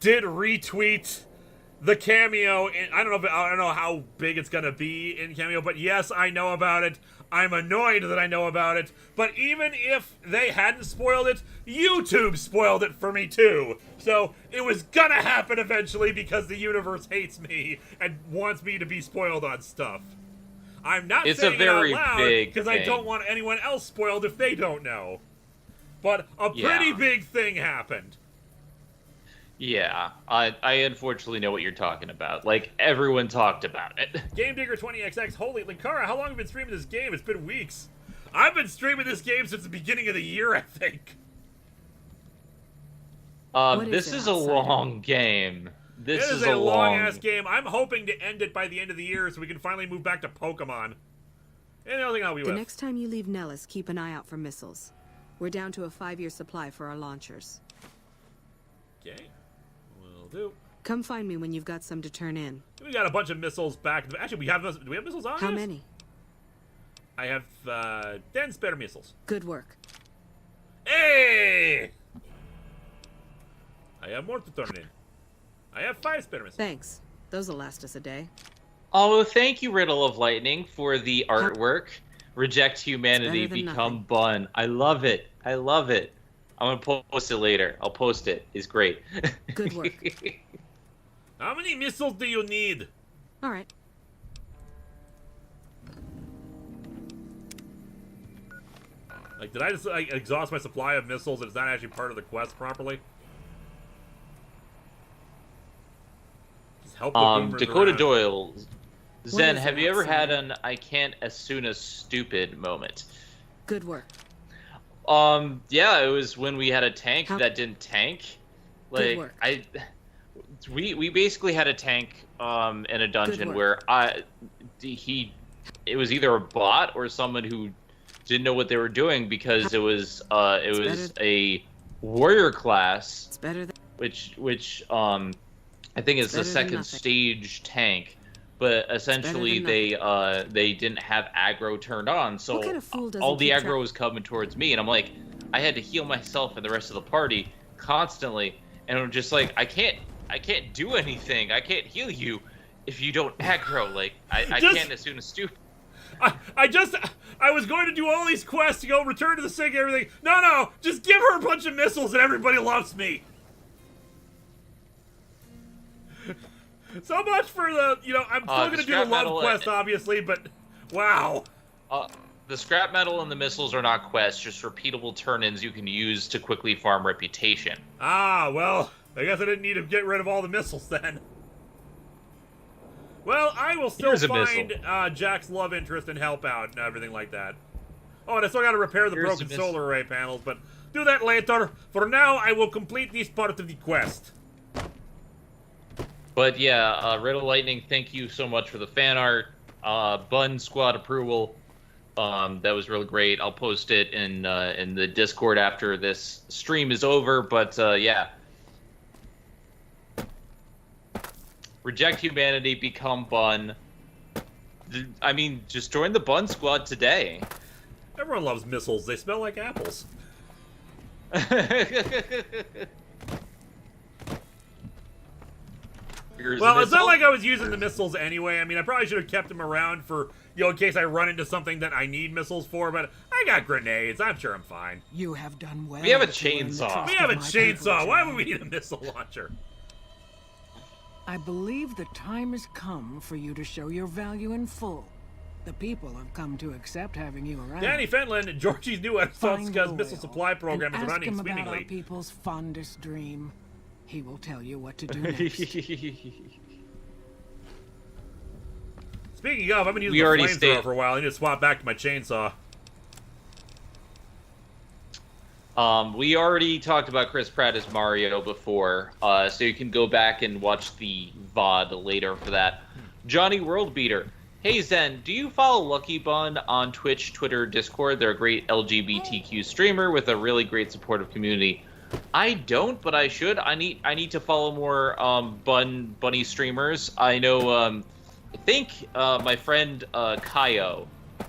did retweet the cameo. I don't know how big it's gonna be in cameo, but yes, I know about it. I'm annoyed that I know about it, but even if they hadn't spoiled it, YouTube spoiled it for me too. So it was gonna happen eventually because the universe hates me and wants me to be spoiled on stuff. I'm not saying it out loud because I don't want anyone else spoiled if they don't know. But a pretty big thing happened. Yeah, I unfortunately know what you're talking about. Like, everyone talked about it. Game Digger 20XX, holy Linkara, how long have you been streaming this game? It's been weeks. I've been streaming this game since the beginning of the year, I think. This is a long game. This is a long-ass game. I'm hoping to end it by the end of the year so we can finally move back to Pokemon. And the other thing I'll be with. The next time you leave Nellis, keep an eye out for missiles. We're down to a 5-year supply for our launchers. Okay. Will do. Come find me when you've got some to turn in. We got a bunch of missiles back. Actually, do we have missiles on? How many? I have 10 spare missiles. Good work. Hey! I have more to turn in. I have 5 spare missiles. Thanks. Those will last us a day. Oh, thank you, Riddle of Lightning, for the artwork. Reject humanity, become bun. I love it. I love it. I'm gonna post it later. I'll post it. It's great. Good work. How many missiles do you need? All right. Like, did I just exhaust my supply of missiles and it's not actually part of the quest properly? Just help the Dakota around. Doyle. Zen, have you ever had an I can't as soon as stupid moment? Good work. Yeah, it was when we had a tank that didn't tank. Like, Good work. we basically had a tank in a dungeon where it was either a bot or someone who didn't know what they were doing because it was a warrior class. It's better than which I think is the second stage tank. But essentially, they didn't have aggro turned on, so all the aggro was coming towards me, and I'm like, I had to heal myself and the rest of the party constantly, and I'm just like, I can't do anything. I can't heal you if you don't aggro. Like, I can't as soon as stupid. I was going to do all these quests to go return to the sink and everything. No, just give her a bunch of missiles and everybody loves me. So much for the, I'm still going to do the love quest, obviously, but wow. The scrap metal and the missiles are not quests, just repeatable turn-ins you can use to quickly farm reputation. Ah, well, I guess I didn't need to get rid of all the missiles then. Well, I will still find Jack's love interest and help out and everything like that. Oh, and I still got to repair the broken solar array panels, but do that later. For now, I will complete this part of the quest. But yeah, Riddle Lightning, thank you so much for the fan art. Bun Squad approval. That was really great. I'll post it in the Discord after this stream is over. But yeah. Reject humanity, become Bun. I mean, just join the Bun Squad today. Everyone loves missiles. They smell like apples. Well, it's not like I was using the missiles anyway. I mean, I probably should have kept them around for, in case I run into something that I need missiles for, but I got grenades. I'm sure I'm fine. You have done well. We have a chainsaw. We have a chainsaw. Why would we need a missile launcher? I believe the time has come for you to show your value in full. The people have come to accept having you around. Danny Fenlon, Georgie's new Arstotzka's missile supply program is ask running him about our swimmingly. people's fondest dream. He will tell you what to do next. Speaking of, I've been using the flamethrower for a while. I need to swap back to my chainsaw. We already talked about Chris Pratt as Mario before, so you can go back and watch the VOD later for that. Johnny Worldbeater. Hey Zen, do you follow Lucky Bun on Twitch, Twitter, Discord? They're a great LGBTQ streamer with a really great supportive community. I don't, but I should. I need to follow more bunny streamers. I know. I think my friend Kaio,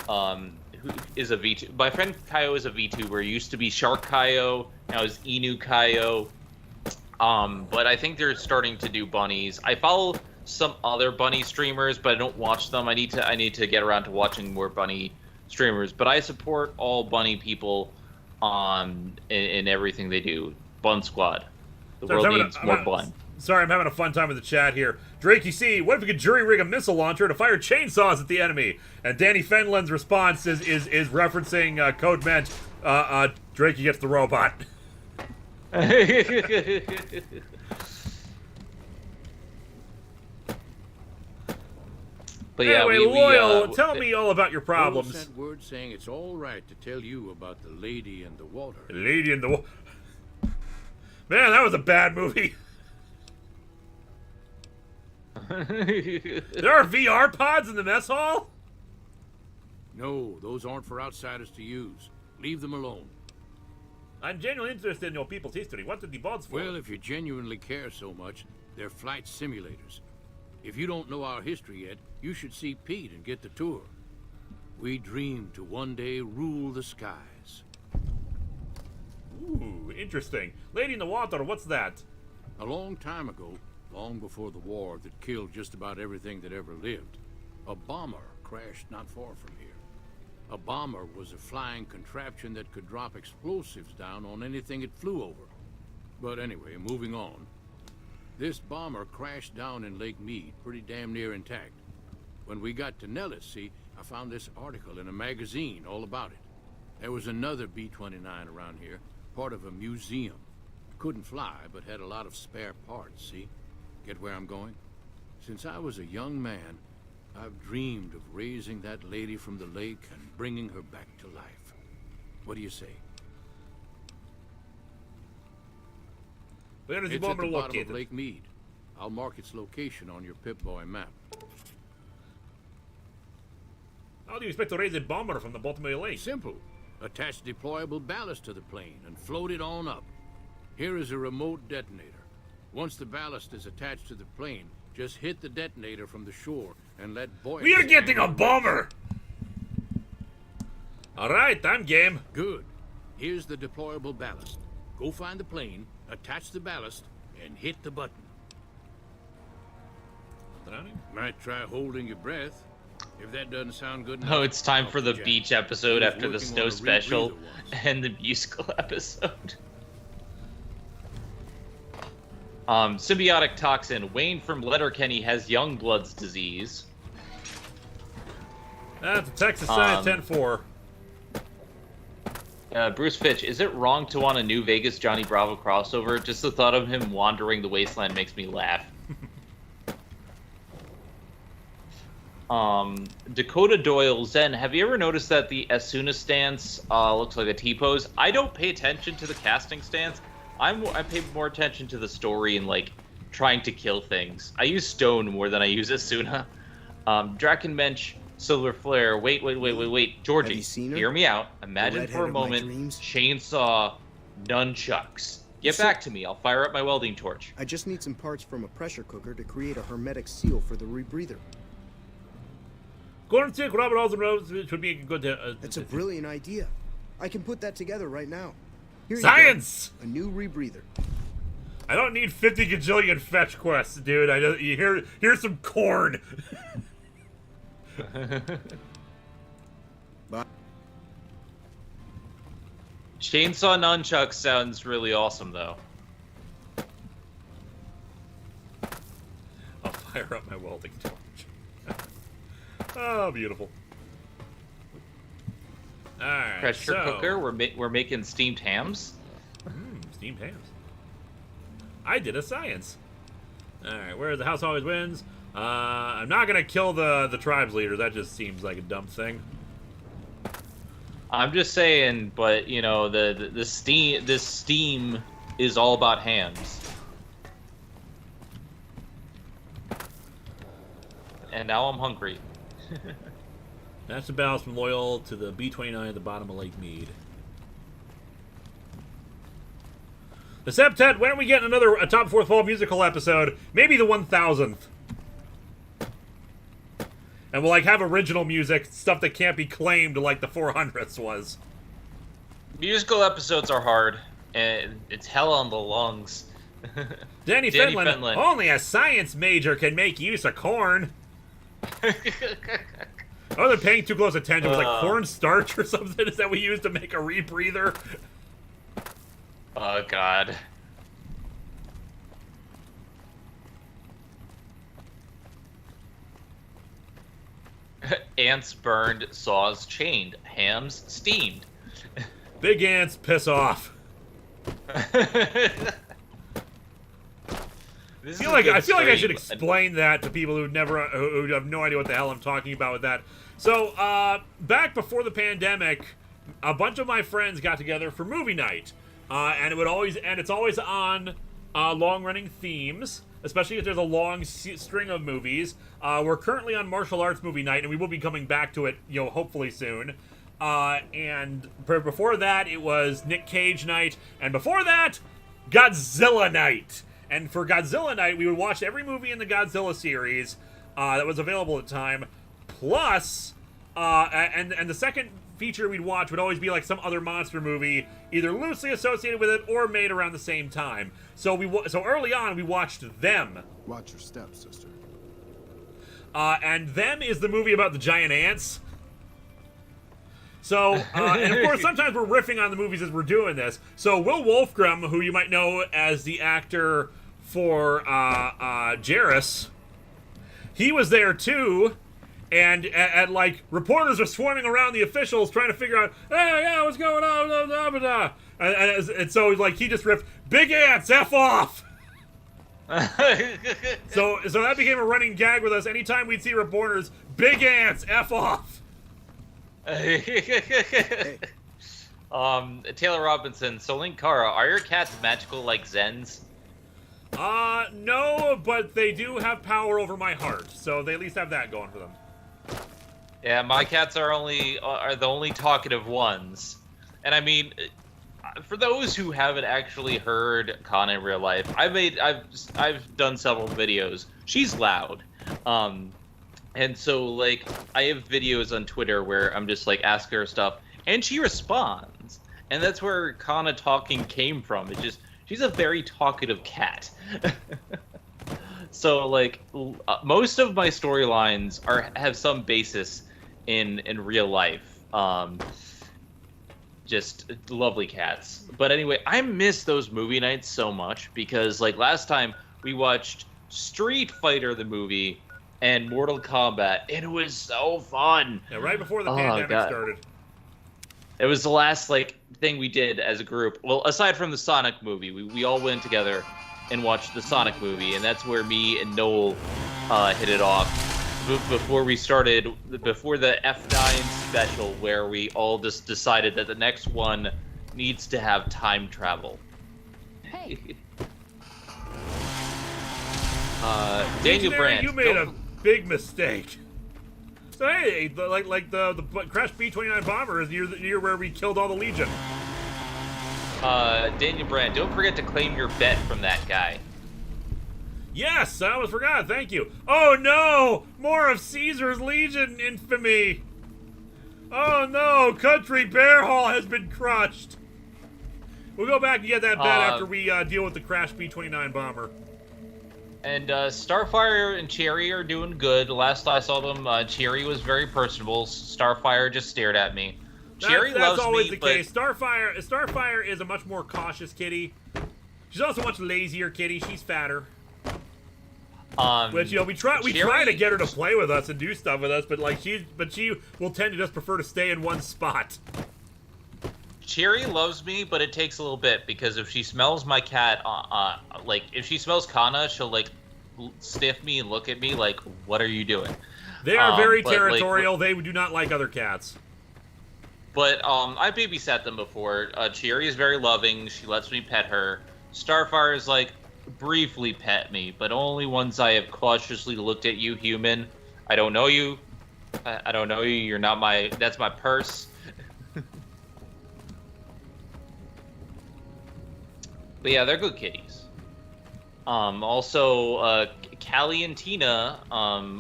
who is a VTuber. My friend Kaio is a VTuber. He used to be Shark Kaio. Now is Inu Kaio. But I think they're starting to do bunnies. I follow some other bunny streamers, but I don't watch them. I need to get around to watching more bunny streamers. But I support all bunny people in everything they do. Bun Squad. The world needs more bun. Sorry, I'm having a fun time with the chat here. Drake, you see, what if we could jury rig a missile launcher to fire chainsaws at the enemy? And Danny Fenlon's response is referencing Code Ment. Drake gets the robot. But yeah, anyway, Loyal, tell me all about your problems. Cole sent word saying it's all right to tell you about the lady in the water. The lady in the water. Man, that was a bad movie. There are VR pods in the mess hall? No, those aren't for outsiders to use. Leave them alone. I'm genuinely interested in your people's history. What did the pods for? Well, if you genuinely care so much, they're flight simulators. If you don't know our history yet, you should see Pete and get the tour. We dream to one day rule the skies. Ooh, interesting. Lady in the water, what's that? A long time ago, long before the war that killed just about everything that ever lived, a bomber crashed not far from here. A bomber was a flying contraption that could drop explosives down on anything it flew over. But anyway, moving on. This bomber crashed down in Lake Mead, pretty damn near intact. When we got to Nellis, see, I found this article in a magazine all about it. There was another B-29 around here, part of a museum. Couldn't fly, but had a lot of spare parts, see? Get where I'm going? Since I was a young man, I've dreamed of raising that lady from the lake and bringing her back to life. What do you say? Where is the It's at bomber the bottom located? of Lake Mead. I'll mark its location on your Pip-Boy map. How do you expect to raise a bomber from the bottom of the lake? Simple. Attach deployable ballast to the plane and float it on up. Here is a remote detonator. Once the ballast is attached to the plane, just hit the detonator from the shore and let buoyancy... We are getting a bomber! Alright, I'm game. Good. Here's the deployable ballast. Go find the plane, attach the ballast, and hit the button. Might try holding your breath. If that doesn't sound good enough... Oh, it's time for the beach episode after the snow special and the musical episode. Symbiotic toxin. Wayne from Letterkenny has Youngblood's disease. That's a Texas Senate 10-4. Bruce Fitch, is it wrong to want a new Vegas Johnny Bravo crossover? Just the thought of him wandering the wasteland makes me laugh. Dakota Doyle, Zen, have you ever noticed that the Asuna stance looks like a T-pose? I don't pay attention to the casting stance. I pay more attention to the story and, like, trying to kill things. I use Stone more than I use Asuna. Drakenmensch, Silver Flare, wait. Georgie, hear me out. Imagine for a moment, chainsaw, nunchucks. Get back to me, I'll fire up my welding torch. I just need some parts from a pressure cooker to create a hermetic seal for the rebreather. Cornstick, Robert Olsen should be a good... That's a brilliant idea. I can put that together right now. Here Science! You go. A new rebreather. I don't need 50 gajillion fetch quests, dude. Here's some corn. Chainsaw nunchucks sounds really awesome, though. fire up my welding torch. Oh, beautiful. Alright, Pressure cooker, we're making steamed hams. Steamed hams. I did a science. Alright, where's the house always wins? I'm not gonna kill the tribes leader. That just seems like a dumb thing. I'm just saying, but you know, this steam is all about hams. And now I'm hungry. That's the balance from loyal to the B-29 at the bottom of Lake Mead. The Septet, when are we getting another Top Fourth Wall musical episode? Maybe the 1000th. And we'll, like, have original music, stuff that can't be claimed like the 400th was. Musical episodes are hard, and it's hell on the lungs. Danny Finland, only a science major can make use of corn. Oh, they're paying too close attention. It was like cornstarch or something. Is that we used to make a rebreather? Oh, God. Ants burned, saws chained, hams steamed. Big ants piss off. I feel like I should explain that to people who have no idea what the hell I'm talking about with that. So, back before the pandemic, a bunch of my friends got together for movie night, and it's always on long-running themes, especially if there's a long string of movies. We're currently on martial arts movie night, and we will be coming back to it, hopefully soon. And before that, it was Nick Cage night, and before that, Godzilla night. And for Godzilla night, we would watch every movie in the Godzilla series that was available at the time. Plus, and the second feature we'd watch would always be like some other monster movie, either loosely associated with it or made around the same time. So early on, we watched Them. Watch your steps, sister. And Them is the movie about the giant ants. So, and of course, sometimes we're riffing on the movies as we're doing this. So Will Wolfgram, who you might know as the actor for Jairus, he was there too, and like reporters are swarming around the officials trying to figure out, hey, yeah, what's going on, blah, blah, blah, blah. And so like he just riffed, big ants, F off. so that became a running gag with us. Anytime we'd see reporters, big ants, F off. Taylor Robinson, so Linkara, are your cats magical like Zens? No, but they do have power over my heart, so they at least have that going for them. Yeah, my cats are the only talkative ones. And I mean, for those who haven't actually heard Kana in real life, I've done several videos. She's loud. And so, like, I have videos on Twitter where I'm just, like, asking her stuff, and she responds. And that's where Kana talking came from. It's just, she's a very talkative cat. So, like, most of my storylines have some basis in real life. Just lovely cats. But anyway, I miss those movie nights so much because, like, last time we watched Street Fighter, the movie, and Mortal Kombat, and it was so fun. Yeah, right before the pandemic started. It was the last thing we did as a group. Well, aside from the Sonic movie, we all went together and watched the Sonic movie, and that's where me and Noel hit it off before the F9 special, where we all just decided that the next one needs to have time travel. Hey. Daniel Brandt, you made a big mistake. So hey, the crashed B-29 bomber is near where we killed all the Legion. Daniel Brandt, don't forget to claim your bet from that guy. Yes, I almost forgot. Thank you. Oh no, more of Caesar's Legion infamy. Oh no, Country Bear Hall has been crushed. We'll go back and get that bet after we deal with the crashed B-29 bomber. And Starfire and Cherry are doing good. Last I saw them, Cherry was very personable. Starfire just stared at me. Cherry loves me, that's always the case. Starfire is a much more cautious kitty. She's also a much lazier kitty. She's fatter. Which, you know, we try to get her to play with us and do stuff with us, but like she will tend to just prefer to stay in one spot. Cherry loves me, but it takes a little bit, because if she smells my cat, like if she smells Kana, she'll like sniff me and look at me like, "What are you doing?" They are very territorial. They do not like other cats. But I babysat them before. Cherry is very loving. She lets me pet her. Starfire is like, briefly pet me, but only once I have cautiously looked at you, human. I don't know you. I don't know you. You're not my... That's my purse. But yeah, they're good kitties. Also, Callie and Tina,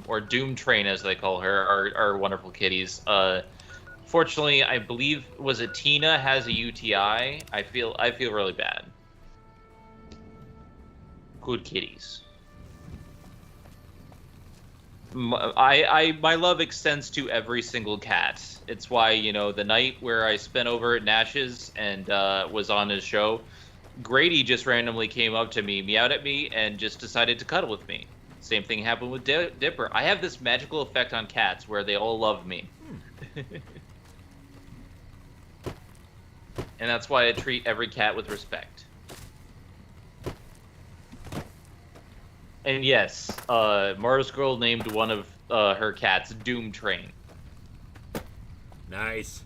or Doom Train as they call her, are wonderful kitties. Fortunately, I believe, was it Tina has a UTI? I feel really bad. Good kitties. My love extends to every single cat. It's why, you know, the night where I spent over at Nash's and was on his show, Grady just randomly came up to me, meowed at me, and just decided to cuddle with me. Same thing happened with Dipper. I have this magical effect on cats where they all love me. And that's why I treat every cat with respect. And yes, Mars Girl named one of her cats Doom Train. Nice.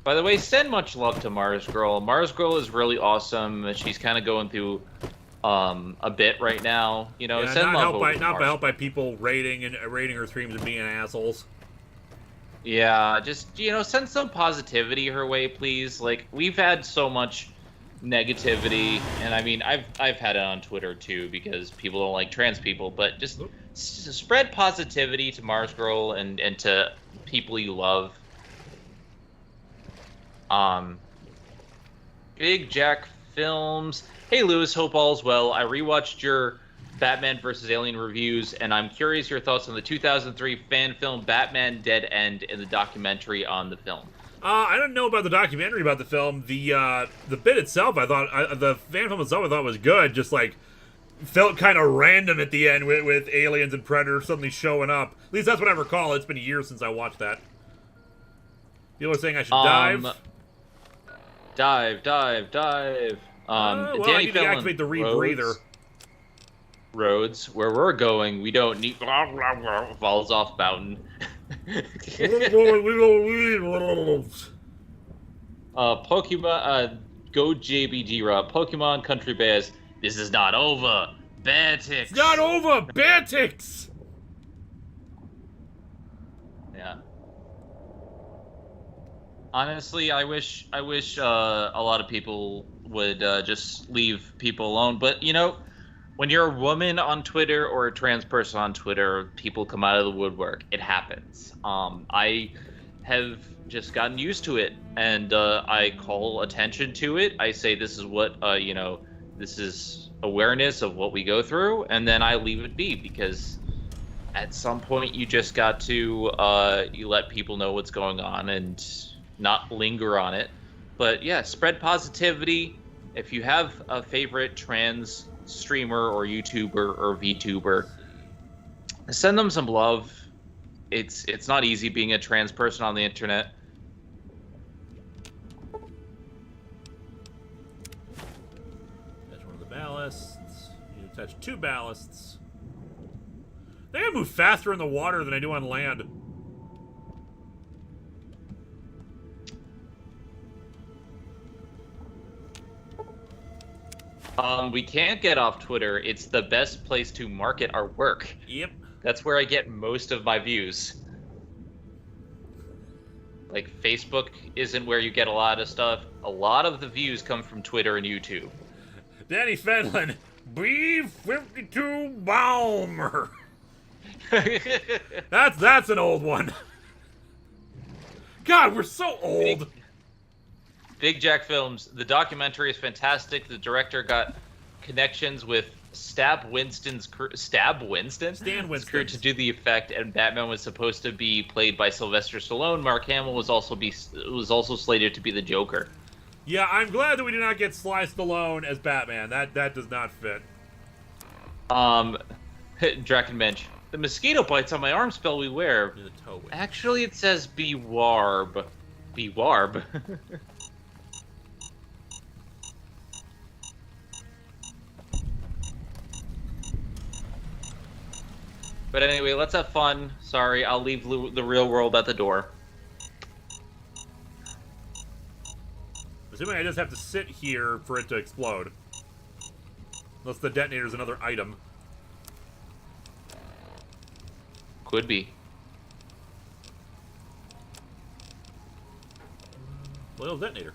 By the way, send much love to Mars Girl. Mars Girl is really awesome. She's kind of going through a bit right now. You know, yeah, send love over to not Mars. helped by people rating her streams and being assholes. Yeah, just, you know, send some positivity her way, please. Like, we've had so much negativity, and I mean, I've had it on Twitter too, because people don't like trans people, but just spread positivity to Mars Girl and to people you love. Big Jack Films. Hey Lewis, hope all's well. I rewatched your Batman vs. Alien reviews, and I'm curious your thoughts on the 2003 fan film Batman Dead End and the documentary on the film. I don't know about the documentary about the film. The bit itself, I thought, the fan film itself, I thought was good. Just like felt kind of random at the end with aliens and predators suddenly showing up. At least that's what I recall. It's been years since I watched that. People are saying I should dive. Dive. Well, Danny I need to activate the rebreather. Roads, where we're going, we don't need falls off mountain. Pokemon, go JBG-Ra. Pokemon Country Bears. This is not over. Beartix. It's not over. Beartix. Yeah. Honestly, I wish a lot of people would just leave people alone. But you know, when you're a woman on Twitter or a trans person on Twitter, people come out of the woodwork. It happens. I have just gotten used to it, and I call attention to it. I say this is what you know. This is awareness of what we go through, and then I leave it be, because at some point you just got to you let people know what's going on and not linger on it. But yeah, spread positivity. If you have a favorite trans streamer or YouTuber or VTuber, send them some love. It's not easy being a trans person on the internet. Touch one of the ballasts. You touch 2 ballasts. I think I move faster in the water than I do on land. We can't get off Twitter. It's the best place to market our work. Yep. That's where I get most of my views. Like, Facebook isn't where you get a lot of stuff. A lot of the views come from Twitter and YouTube. Danny Fenlon, B-52 Bomber. That's an old one. God, we're so old. Big Jack Films. The documentary is fantastic. The director got connections with Stan Winston's crew to do the effect, and Batman was supposed to be played by Sylvester Stallone. Mark Hamill was also slated to be the Joker. Yeah, I'm glad that we do not get Sly Stallone as Batman. That does not fit. Drakenmensch. The mosquito bites on my arm spell we wear. Actually, it says Bewarb. Bewarb. But anyway, let's have fun. Sorry, I'll leave the real world at the door. Assuming I just have to sit here for it to explode. Unless the detonator's another item. Could be. Well, detonator.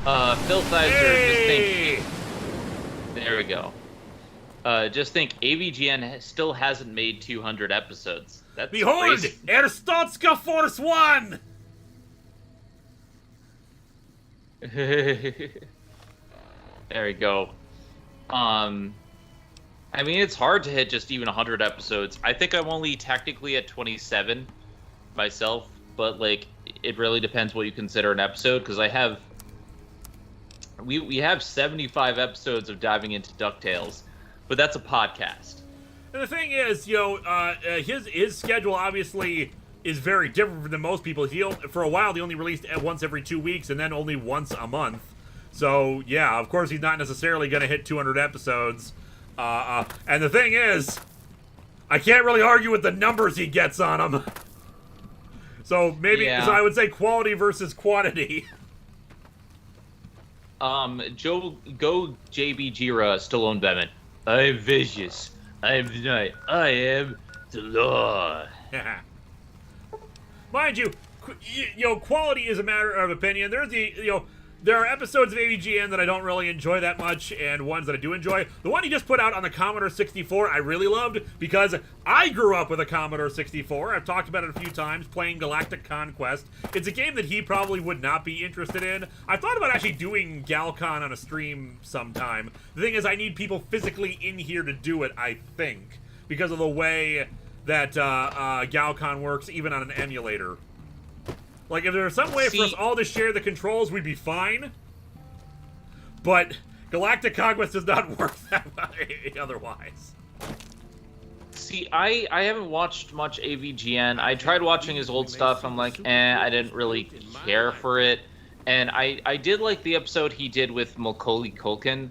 Phil Thizer, just think... There we go. Just think, AVGN still hasn't made 200 episodes. That's Behold! crazy. Arstotzka Force 1! There we go. I mean, it's hard to hit just even 100 episodes. I think I'm only technically at 27 myself, but, like, it really depends what you consider an episode, because I have... We have 75 episodes of diving into DuckTales, but that's a podcast. And the thing is, his schedule obviously is very different than most people. For a while, he only released once every 2 weeks, and then only once a month. So, yeah, of course he's not necessarily going to hit 200 episodes. And the thing is, I can't really argue with the numbers he gets on them. So maybe, so I would say quality versus quantity. Go JB Jira, Stallone Bemet. I'm vicious. I'm the night. I am the law. Mind you, quality is a matter of opinion. There are episodes of AVGN that I don't really enjoy that much, and ones that I do enjoy. The one he just put out on the Commodore 64 I really loved, because I grew up with a Commodore 64. I've talked about it a few times, playing Galactic Conquest. It's a game that he probably would not be interested in. I thought about actually doing Galcon on a stream sometime. The thing is, I need people physically in here to do it, I think, because of the way that Galcon works, even on an emulator. Like, if there was some way for us all to share the controls, we'd be fine. But Galactic Conquest does not work that way otherwise. See, I haven't watched much AVGN. I tried watching his old stuff. I'm like, I didn't really care for it. And I did like the episode he did with Macaulay Culkin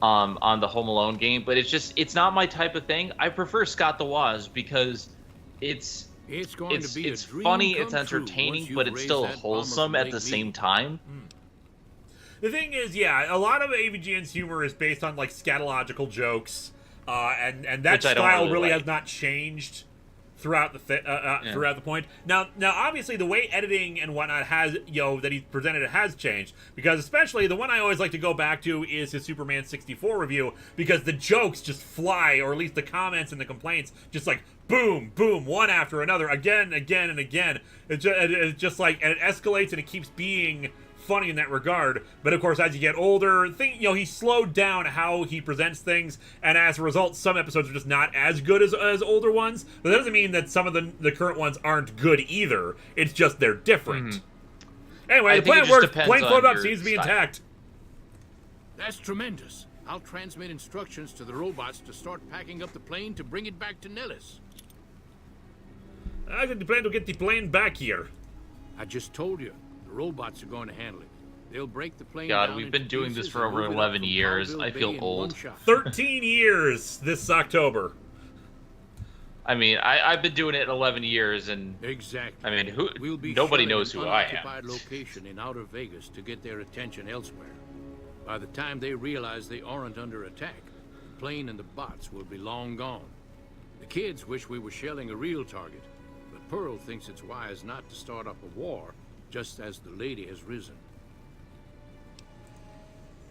on the Home Alone game. But it's not my type of thing. I prefer Scott the Woz because it's funny, it's entertaining, but it's still wholesome at the same time. The thing is, yeah, a lot of AVGN's humor is based on, like, scatological jokes, and that style really has not changed throughout the point. Now, obviously, the way editing and whatnot has, that he's presented it has changed, because especially the one I always like to go back to is his Superman 64 review, because the jokes just fly, or at least the comments and the complaints just, like, boom, boom, one after another, again, and again. It's just like, and it escalates and it keeps being funny in that regard. But of course, as you get older, he slowed down how he presents things, and as a result, some episodes are just not as good as older ones. But that doesn't mean that some of the current ones aren't good either. It's just they're different. Anyway, the plan works. Plane float up seems to be intact. That's tremendous. I'll transmit instructions to the robots to start packing up the plane to bring it back to Nellis. I plan to get the plane back here. I just told you. The robots are going to handle it. They'll break the plane down. God, we've been doing this for over 11 years. I feel old. 13 years this October. I mean, I've been doing it 11 years, and exactly. I mean, nobody knows who I am. Location in outer Vegas to get their attention elsewhere. By the time they realize they aren't under attack, the plane and the bots will be long gone. The kids wish we were shelling a real target, but Pearl thinks it's wise not to start up a war just as the lady has risen.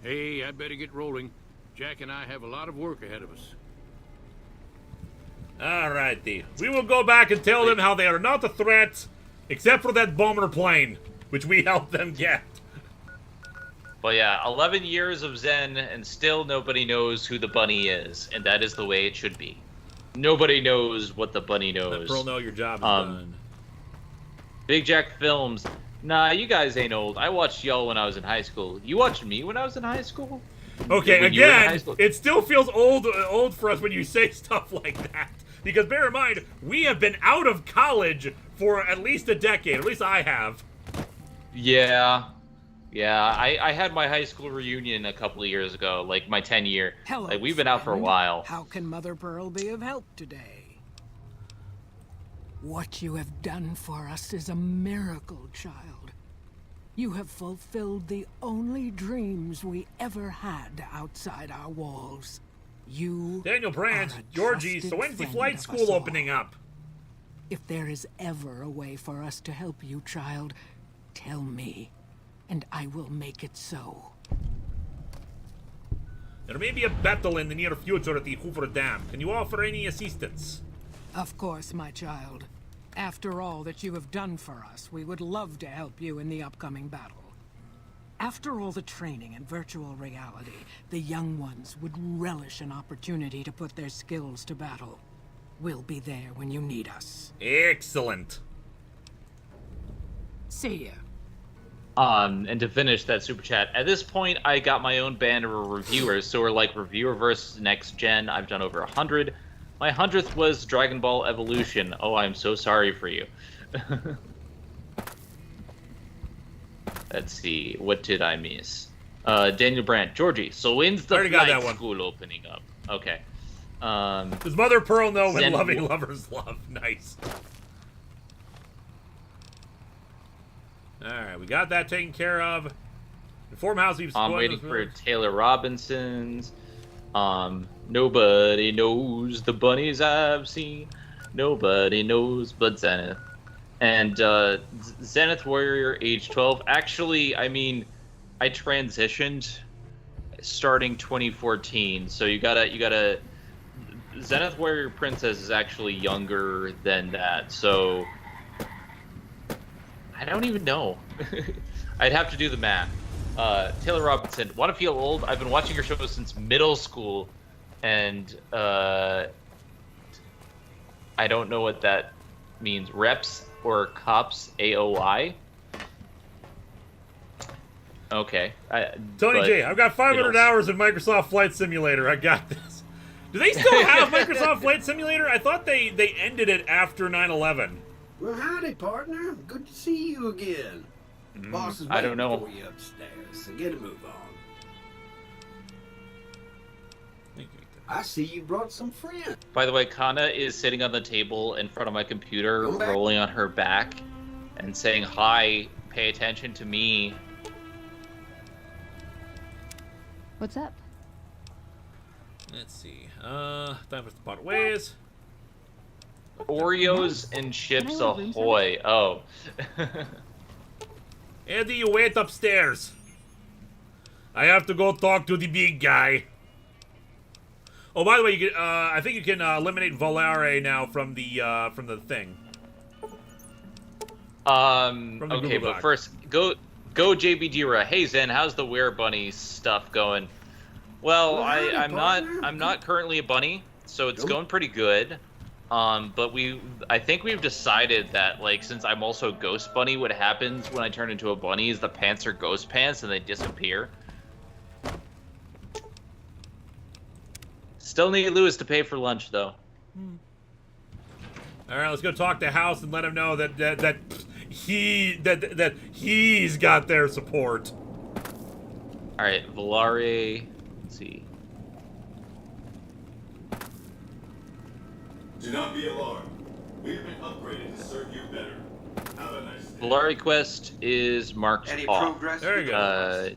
Hey, I'd better get rolling. Jack and I have a lot of work ahead of us. Alrighty. We will go back and tell them how they are not a threat, except for that bomber plane, which we helped them get. But yeah, 11 years of Zen, and still nobody knows who the bunny is, and that is the way it should be. Nobody knows what the bunny knows. Let Pearl know your job is done. Big Jack Films. Nah, you guys ain't old. I watched y'all when I was in high school. You watched me when I was in high school? Okay, When you were in high again, school? it still feels old for us when you say stuff like that. Because bear in mind, we have been out of college for at least a decade. At least I have. Yeah. Yeah, I had my high school reunion a couple of years ago, like my 10-year. Hello, Like, we've been out for a friend. while. How can Mother Pearl be of help today? What you have done for us is a miracle, child. You have fulfilled the only dreams we ever had outside our walls. You Daniel Brandt, are a Georgie, trusted so when's the friend flight of us school all. opening up? If there is ever a way for us to help you, child, tell me, and I will make it so. There may be a battle in the near future at the Hoover Dam. Can you offer any assistance? Of course, my child. After all that you have done for us, we would love to help you in the upcoming battle. After all the training in virtual reality, the young ones would relish an opportunity to put their skills to battle. We'll be there when you need us. Excellent. See ya. And to finish that super chat, at this point, I got my own band of reviewers, so we're like reviewer versus next gen. I've done over 100. My 100th was Dragon Ball Evolution. Oh, I'm so sorry for you. Let's see, what did I miss? Daniel Brandt, Georgie. So when's the Already got that flight one. school opening up? Okay. Does Mother Pearl know when Zen- loving lovers love? Nice. Alright, we got that taken care of. Inform House we've I'm spoiled waiting this for movie. Taylor Robinson's. Nobody knows the bunnies I've seen. Nobody knows but Zenith. And Zenith Warrior age 12. Actually, I mean, I transitioned starting 2014. So you gotta. Zenith Warrior Princess is actually younger than that. So I don't even know. I'd have to do the math. Taylor Robinson, want to feel old? I've been watching your show since middle school, and I don't know what that means. Reps or cops AOI? Okay. Tony but J, I've got 500 it'll- hours in Microsoft Flight Simulator. I got this. Do they still have Microsoft Flight Simulator? I thought they ended it after 9/11. Well, howdy, partner. Good to see you again. Boss is I don't waiting know. for you upstairs, so get a move on. I see you brought some friends. By the way, Kana is sitting on the table in front of my computer, Come back. rolling on her back, and saying, "Hi, pay attention to me." What's up? Let's see. Time for us to part ways. Oreos and chips Can I order room ahoy. Oh. Eddie, you wait upstairs. I have to go talk to the big guy. Oh, by the way, you can, I think you can eliminate Volare now from the thing. From the Okay, Google but Doc. first, go JB Dira. Hey Zen, how's the Were Bunny stuff going? Well, Well, howdy, I'm partner. not currently a bunny, so it's Nope. going pretty good. But I think we've decided that, like, since I'm also Ghost Bunny, what happens when I turn into a bunny is the pants are ghost pants and they disappear. Still need Lewis to pay for lunch, though. All right, let's go talk to House and let him know that he's got their support. All right, Volare. Let's see. Do not be alarmed. We have been upgraded to serve you better. Have a nice day. Volare quest is marked Any off. progress? There you go.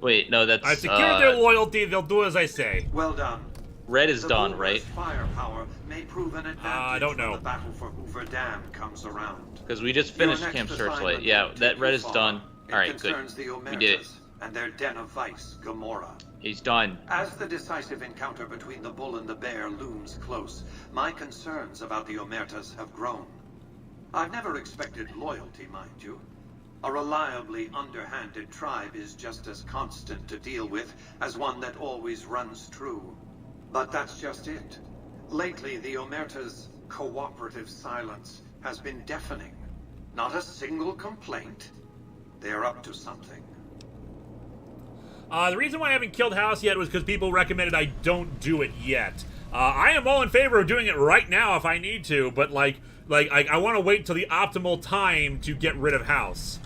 Wait, no, that's I secured their loyalty. They'll do as I say. Well done. red is The done, Bulwark's right? firepower may prove an advantage I don't know. when the battle for Hoover Dam comes around. Because we just Your finished next Camp assignment Searchlight. will Yeah, take that you red is far. done. It All right, good. concerns the We did it. Omertas and their den of vice, Gamora. He's done. As the decisive encounter between the bull and the bear looms close, my concerns about the Omertas have grown. I've never expected loyalty, mind you. A reliably underhanded tribe is just as constant to deal with as one that always runs true. But that's just it. Lately, the Omerta's cooperative silence has been deafening. Not a single complaint. They're up to something. The reason why I haven't killed House yet was because people recommended I don't do it yet. I am all in favor of doing it right now if I need to, but I want to wait till the optimal time to get rid of House.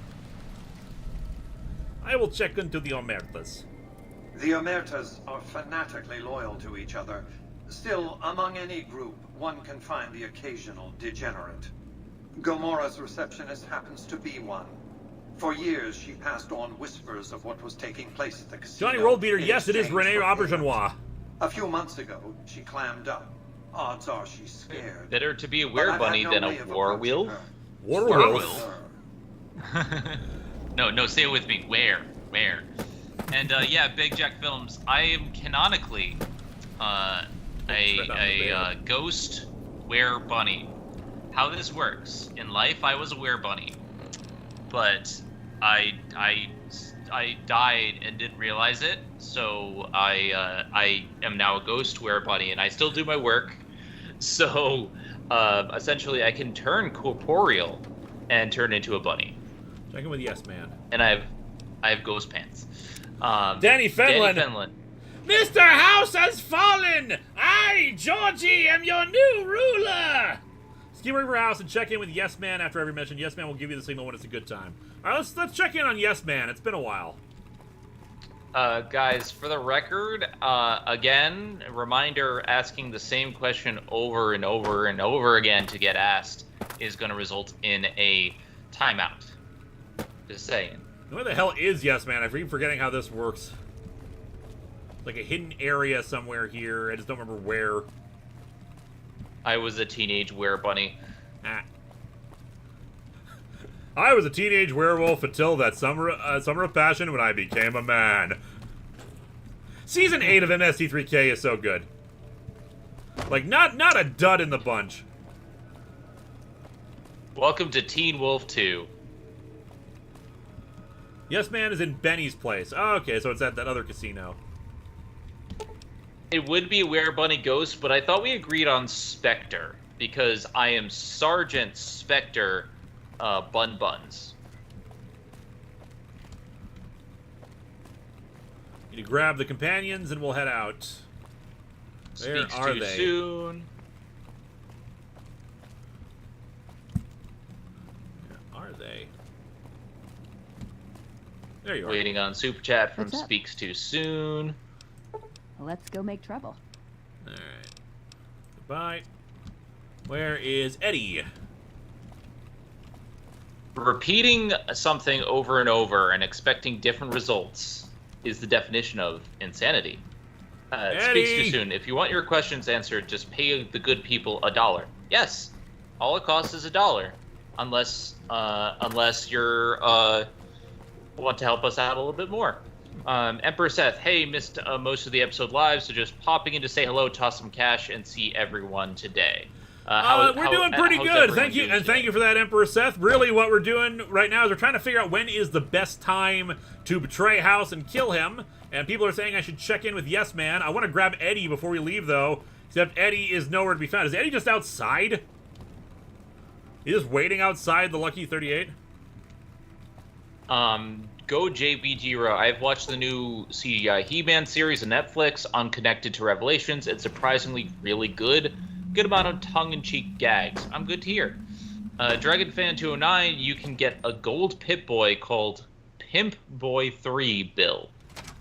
I will check into the Omertas. The Omertas are fanatically loyal to each other. Still, among any group, one can find the occasional degenerate. Gomora's receptionist happens to be one. For years, she passed on whispers of what was taking place at the casino. Johnny Rollbeater, yes, it is Rene Aubergenois. A few months ago, she clammed up. Odds are she's scared. Better to be a werebunny than a war wheel. War wheel? No, say it with me. Where? And yeah, Big Jack Films. I am canonically a ghost werebunny. How this works in life, I was a werebunny, but I died and didn't realize it, so I am now a ghost werebunny, and I still do my work. So essentially, I can turn corporeal and turn into a bunny. Check in with Yes Man. And I have ghost pants. Danny Fenlon. Mr. House has fallen! I, Georgie, am your new ruler! Ski River House and check in with Yes Man after every mission. Yes Man will give you the signal when it's a good time. Alright, let's check in on Yes Man. It's been a while. Guys, for the record, again, a reminder, asking the same question over and over and over again to get asked is going to result in a timeout. Just saying. Where the hell is Yes Man? I keep forgetting how this works. Like a hidden area somewhere here. I just don't remember where. I was a teenage werebunny. I was a teenage werewolf until that summer of passion when I became a man. Season 8 of MST3K is so good. Like, not a dud in the bunch. Welcome to Teen Wolf 2. Yes Man is in Benny's place. Oh, okay, so it's at that other casino. It would be a werebunny ghost, but I thought we agreed on Spectre, because I am Sergeant Spectre Buns. You grab the companions and we'll head out. Where Speaks are too they? soon. Where are they? There you are. Waiting on Super Chat from What's up? Speaks Too Soon. Let's go make trouble. Alright. Goodbye. Where is Eddie? Repeating something over and over and expecting different results is the definition of insanity. Speaks Too Soon. If you want your questions answered, just pay the good people $1. Yes, all it costs is $1, unless you're want to help us out a little bit more. Emperor Seth, hey, missed most of the episode live, so just popping in to say hello, toss some cash, and see everyone today. We're doing pretty good. Thank you, and thank you for that, Emperor Seth. Really, what we're doing right now is we're trying to figure out when is the best time to betray House and kill him. And people are saying I should check in with Yes Man. I want to grab Eddie before we leave, though. Except Eddie is nowhere to be found. Is Eddie just outside? He's just waiting outside the Lucky 38? Go JBG-Ro. I've watched the new CGI He-Man series on Netflix, Unconnected to Revelations. It's surprisingly really good. Good amount of tongue-in-cheek gags. I'm good to hear. DragonFan209, you can get a gold Pip-Boy called Pimp Boy 3 Bill.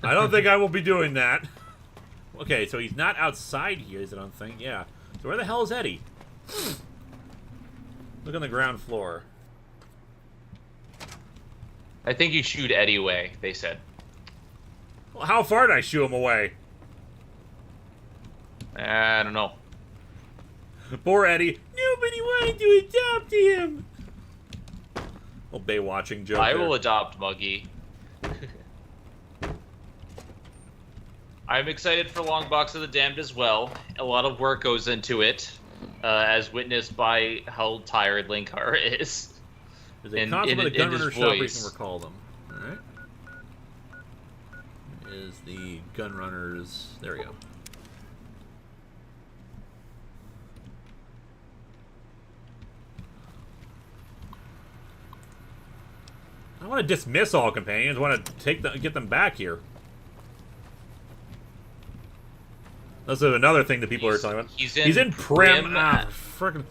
I don't think I will be doing that. Okay, so he's not outside here, is it on thing? Yeah. So where the hell is Eddie? Look on the ground floor. I think you shoot Eddie away, they said. Well, how far did I shoo him away? I don't know. Poor Eddie. Nobody wanted to adopt him. Well, Baywatching joke. I will adopt Muggy. I'm excited for Long Box of the Damned as well. A lot of work goes into it, as witnessed by how tired Linkara is. There's a concept of the Gunrunner shop, we can recall them. Alright. Is the Gunrunners. There we go. want to dismiss all companions. I want to get them back here. That's another thing that people are talking about. He's in Prim. Ah, frickin',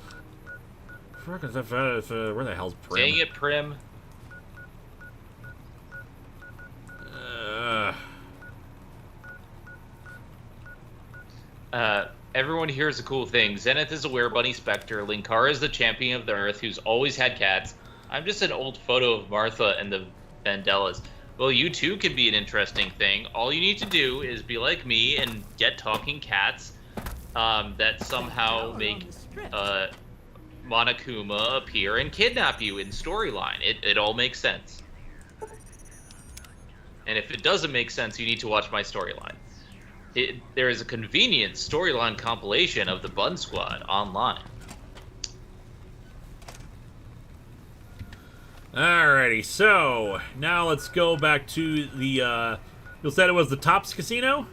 where the hell's Prim? Dang it, Prim. Everyone here is a cool thing. Zenith is a werebunny specter. Linkara is the champion of the earth who's always had cats. I'm just an old photo of Martha and the Vandellas. Well, you too could be an interesting thing. All you need to do is be like me and get talking cats that somehow make Monokuma appear and kidnap you in storyline. It all makes sense. And if it doesn't make sense, you need to watch my storyline. There is a convenient storyline compilation of the Bun Squad online. Alrighty, so now let's go back to the, you said it was the Tops Casino?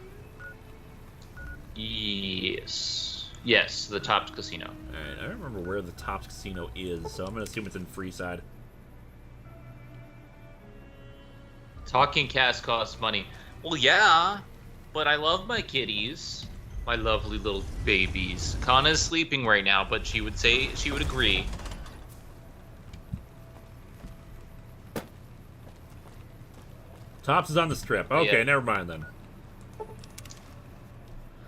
Yes. Yes, the Tops Casino. Alright, I don't remember where the Tops Casino is, so I'm going to assume it's in Freeside. Talking cats costs money. Well, yeah, but I love my kitties. My lovely little babies. Kana's sleeping right now, but she would agree. Tops is on the strip. Okay, Yeah. never mind then.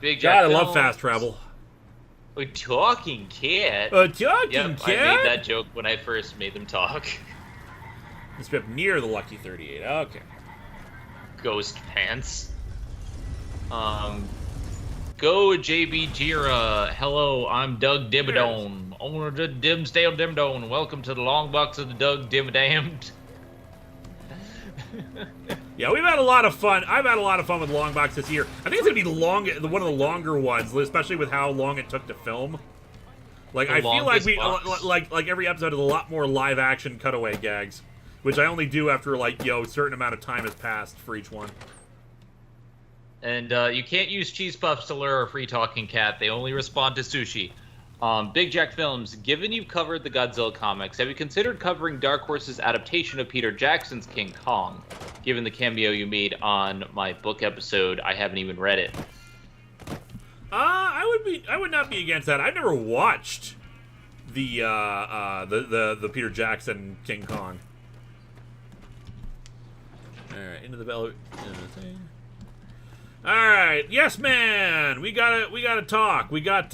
Big Jack God, I love Films. fast travel. A talking cat. A talking Yep, cat? I made that joke when I first made them talk. The strip near the Lucky 38. Okay. Ghost pants. Go JB Jira. Hello, I'm Doug Dimmadome, owner of the Dimsdale Dimmadome. Welcome to the long box of the Doug Dimmadamned. Yeah, we've had a lot of fun. I've had a lot of fun with Longbox this year. I think it's gonna be one of the longer ones, especially with how long it took to film. Like, I feel like like every episode is a lot more live action cutaway gags, which I only do after like a certain amount of time has passed for each one. And you can't use cheese puffs to lure a free talking cat. They only respond to sushi. Big Jack Films, given you've covered the Godzilla comics, have you considered covering Dark Horse's adaptation of Peter Jackson's King Kong? Given the cameo you made on my book episode, I haven't even read it. I would not be against that. I've never watched the Peter Jackson King Kong. All right, into the bell. Thing. All right, yes, man. We gotta talk. We got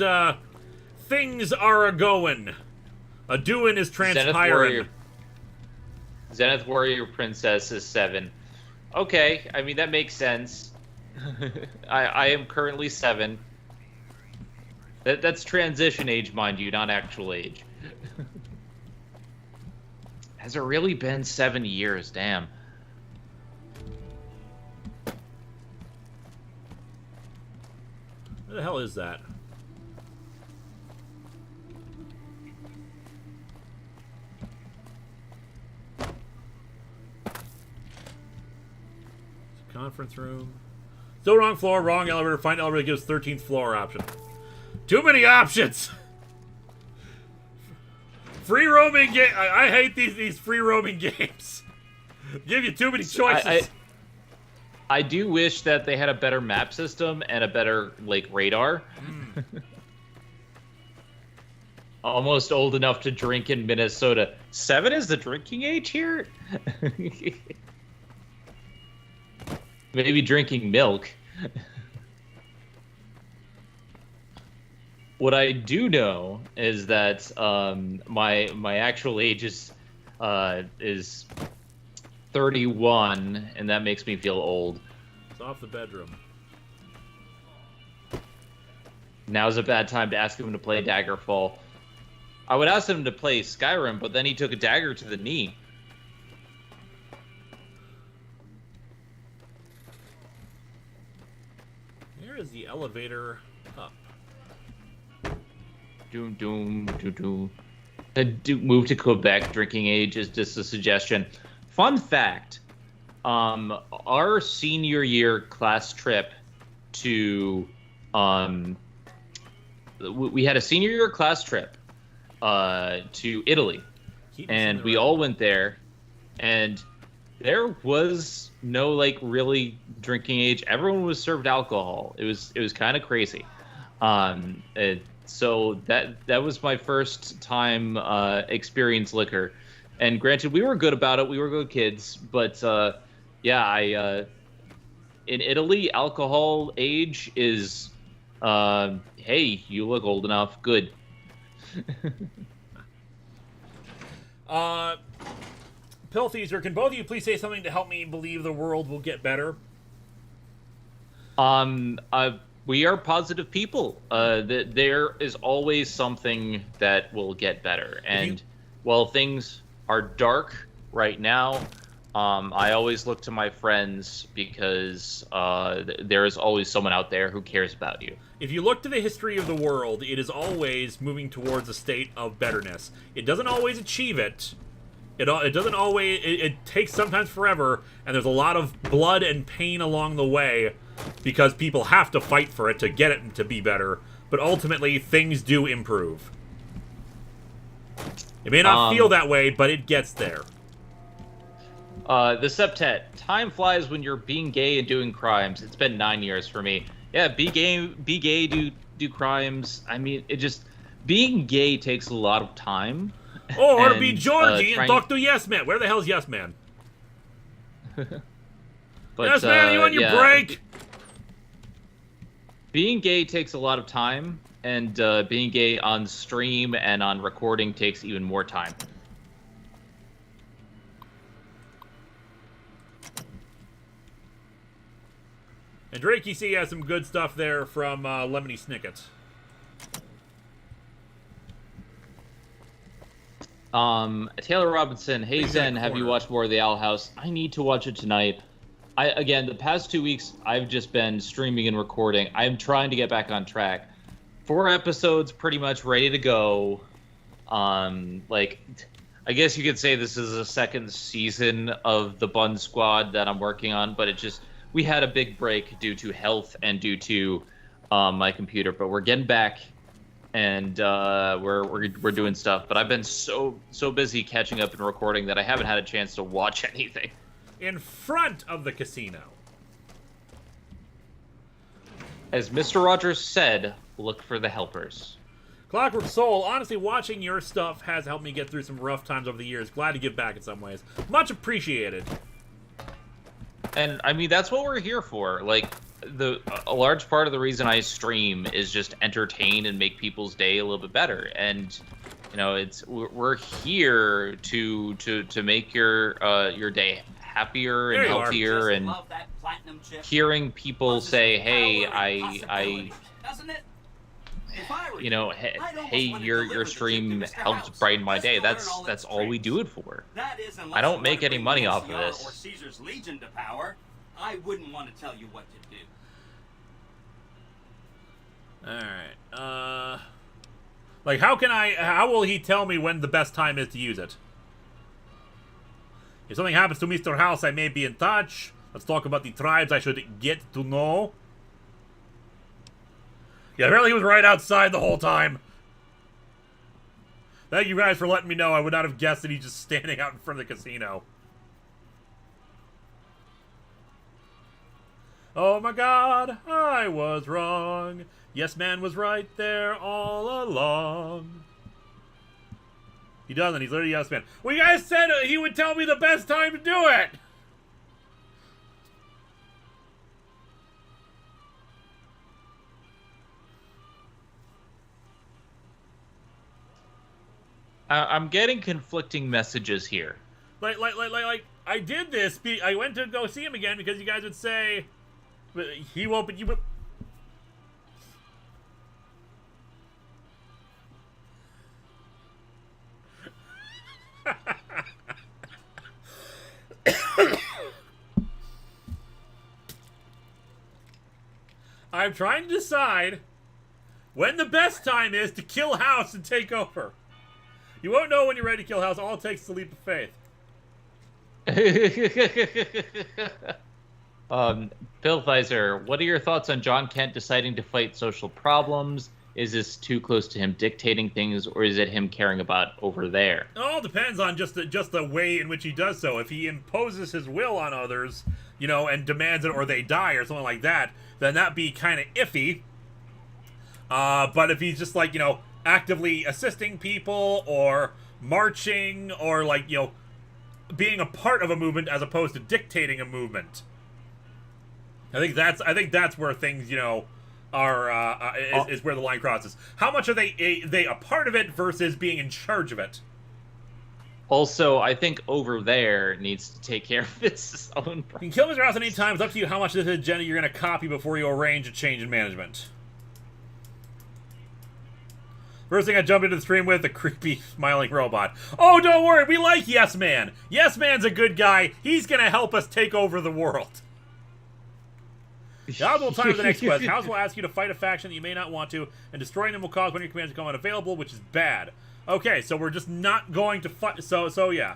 things are a goin'. A doing is transpiring. Zenith Warrior Princess is 7. Okay, I mean that makes sense. I am currently 7. That's transition age, mind you, not actual age. Has it really been 7 years? Damn. Where the hell is that? Conference room. Still wrong floor, wrong elevator. Find elevator gives 13th floor option. Too many options. Free roaming game. I hate these free roaming games. Give you too many choices. I do wish that they had a better map system and a better radar. Almost old enough to drink in Minnesota. 7 is the drinking age here? Maybe drinking milk. What I do know is that my actual age is 31, and that makes me feel old. It's off the bedroom. Now's a bad time to ask him to play Daggerfall. I would ask him to play Skyrim, but then he took a dagger to the knee. Where is the elevator up? Doom, doom, doom, doom. Move to Quebec. Drinking age is just a suggestion. Fun fact: our senior year class trip to we had a senior year class trip to Italy, and we all went there, and there was no like really drinking age. Everyone was served alcohol. It was kind of crazy. So that was my first time experience liquor. And granted, we were good about it. We were good kids, but in Italy, alcohol age is hey, you look old enough. Good. Piltheaser, can both of you please say something to help me believe the world will get better? We are positive people. There is always something that will get better. And while things are dark right now, I always look to my friends because there is always someone out there who cares about you. If you look to the history of the world, it is always moving towards a state of betterness. It doesn't always achieve it. It doesn't always... It takes sometimes forever, and there's a lot of blood and pain along the way because people have to fight for it to get it to be better. But ultimately, things do improve. It may not feel that way, but it gets there. The Septet. Time flies when you're being gay and doing crimes. It's been 9 years for me. Yeah, be gay, do crimes. I mean, being gay takes a lot of time. Or be Georgie and talk to Yes Man. Where the hell's Yes Man? Yes Man, are you on your break? Being gay takes a lot of time, and being gay on stream and on recording takes even more time. And Drakey C has some good stuff there from Lemony Snicket. Taylor Robinson, hey Zen, have you watched more of the Owl House? I need to watch it tonight. Again, the past 2 weeks, I've just been streaming and recording. I'm trying to get back on track. 4 episodes pretty much ready to go. I guess you could say this is a second season of the Bun Squad that I'm working on, but we had a big break due to health and due to my computer, but we're getting back. And we're doing stuff, but I've been so busy catching up and recording that I haven't had a chance to watch anything. In front of the casino. As Mr. Rogers said, look for the helpers. Clockwork Soul, honestly, watching your stuff has helped me get through some rough times over the years. Glad to give back in some ways. Much appreciated. And I mean, that's what we're here for. Like, a large part of the reason I stream is just entertain and make people's day a little bit better. And you know, we're here to make your day happier and healthier. And hearing people say, "Hey, you know, hey, your stream helped brighten my day." That's all we do it for. I don't make any money off of this. Or Caesar's Legion to power, I wouldn't want to tell you what to do. Alright, like, how will he tell me when the best time is to use it? If something happens to Mr. House, I may be in touch. Let's talk about the tribes I should get to know. Yeah, apparently he was right outside the whole time. Thank you guys for letting me know. I would not have guessed that he's just standing out in front of the casino. Oh my god, I was wrong. Yes Man was right there all along. He doesn't, he's literally Yes Man. Well, you guys said he would tell me the best time to do it! I'm getting conflicting messages here. Like, I did this. I went to go see him again because you guys would say, but he won't, but you. I'm trying to decide when the best time is to kill House and take over. You won't know when you're ready to kill House. All it takes is a leap of faith. Piltheiser, what are your thoughts on John Kent deciding to fight social problems? Is this too close to him dictating things, or is it him caring about over there? It all depends on just the way in which he does so. If he imposes his will on others, you know, and demands it or they die or something like that, then that'd be kind of iffy. But if he's just like, you know, actively assisting people or marching or like, you know, being a part of a movement as opposed to dictating a movement, I think that's where things, you know, are is where the line crosses. How much are they a part of it versus being in charge of it? Also, I think over there needs to take care of its own problem. You can kill Mr. House at any time. It's up to you how much of this agenda you're going to copy before you arrange a change in management. First thing I jumped into the stream with, a creepy smiling robot. Oh, don't worry, we like Yes Man. Yes Man's a good guy. He's going to help us take over the world. The optimal time for the next quest. House will ask you to fight a faction that you may not want to, and destroying them will cause one of your commands to become unavailable, which is bad. Okay, so we're just not going to fight. So yeah.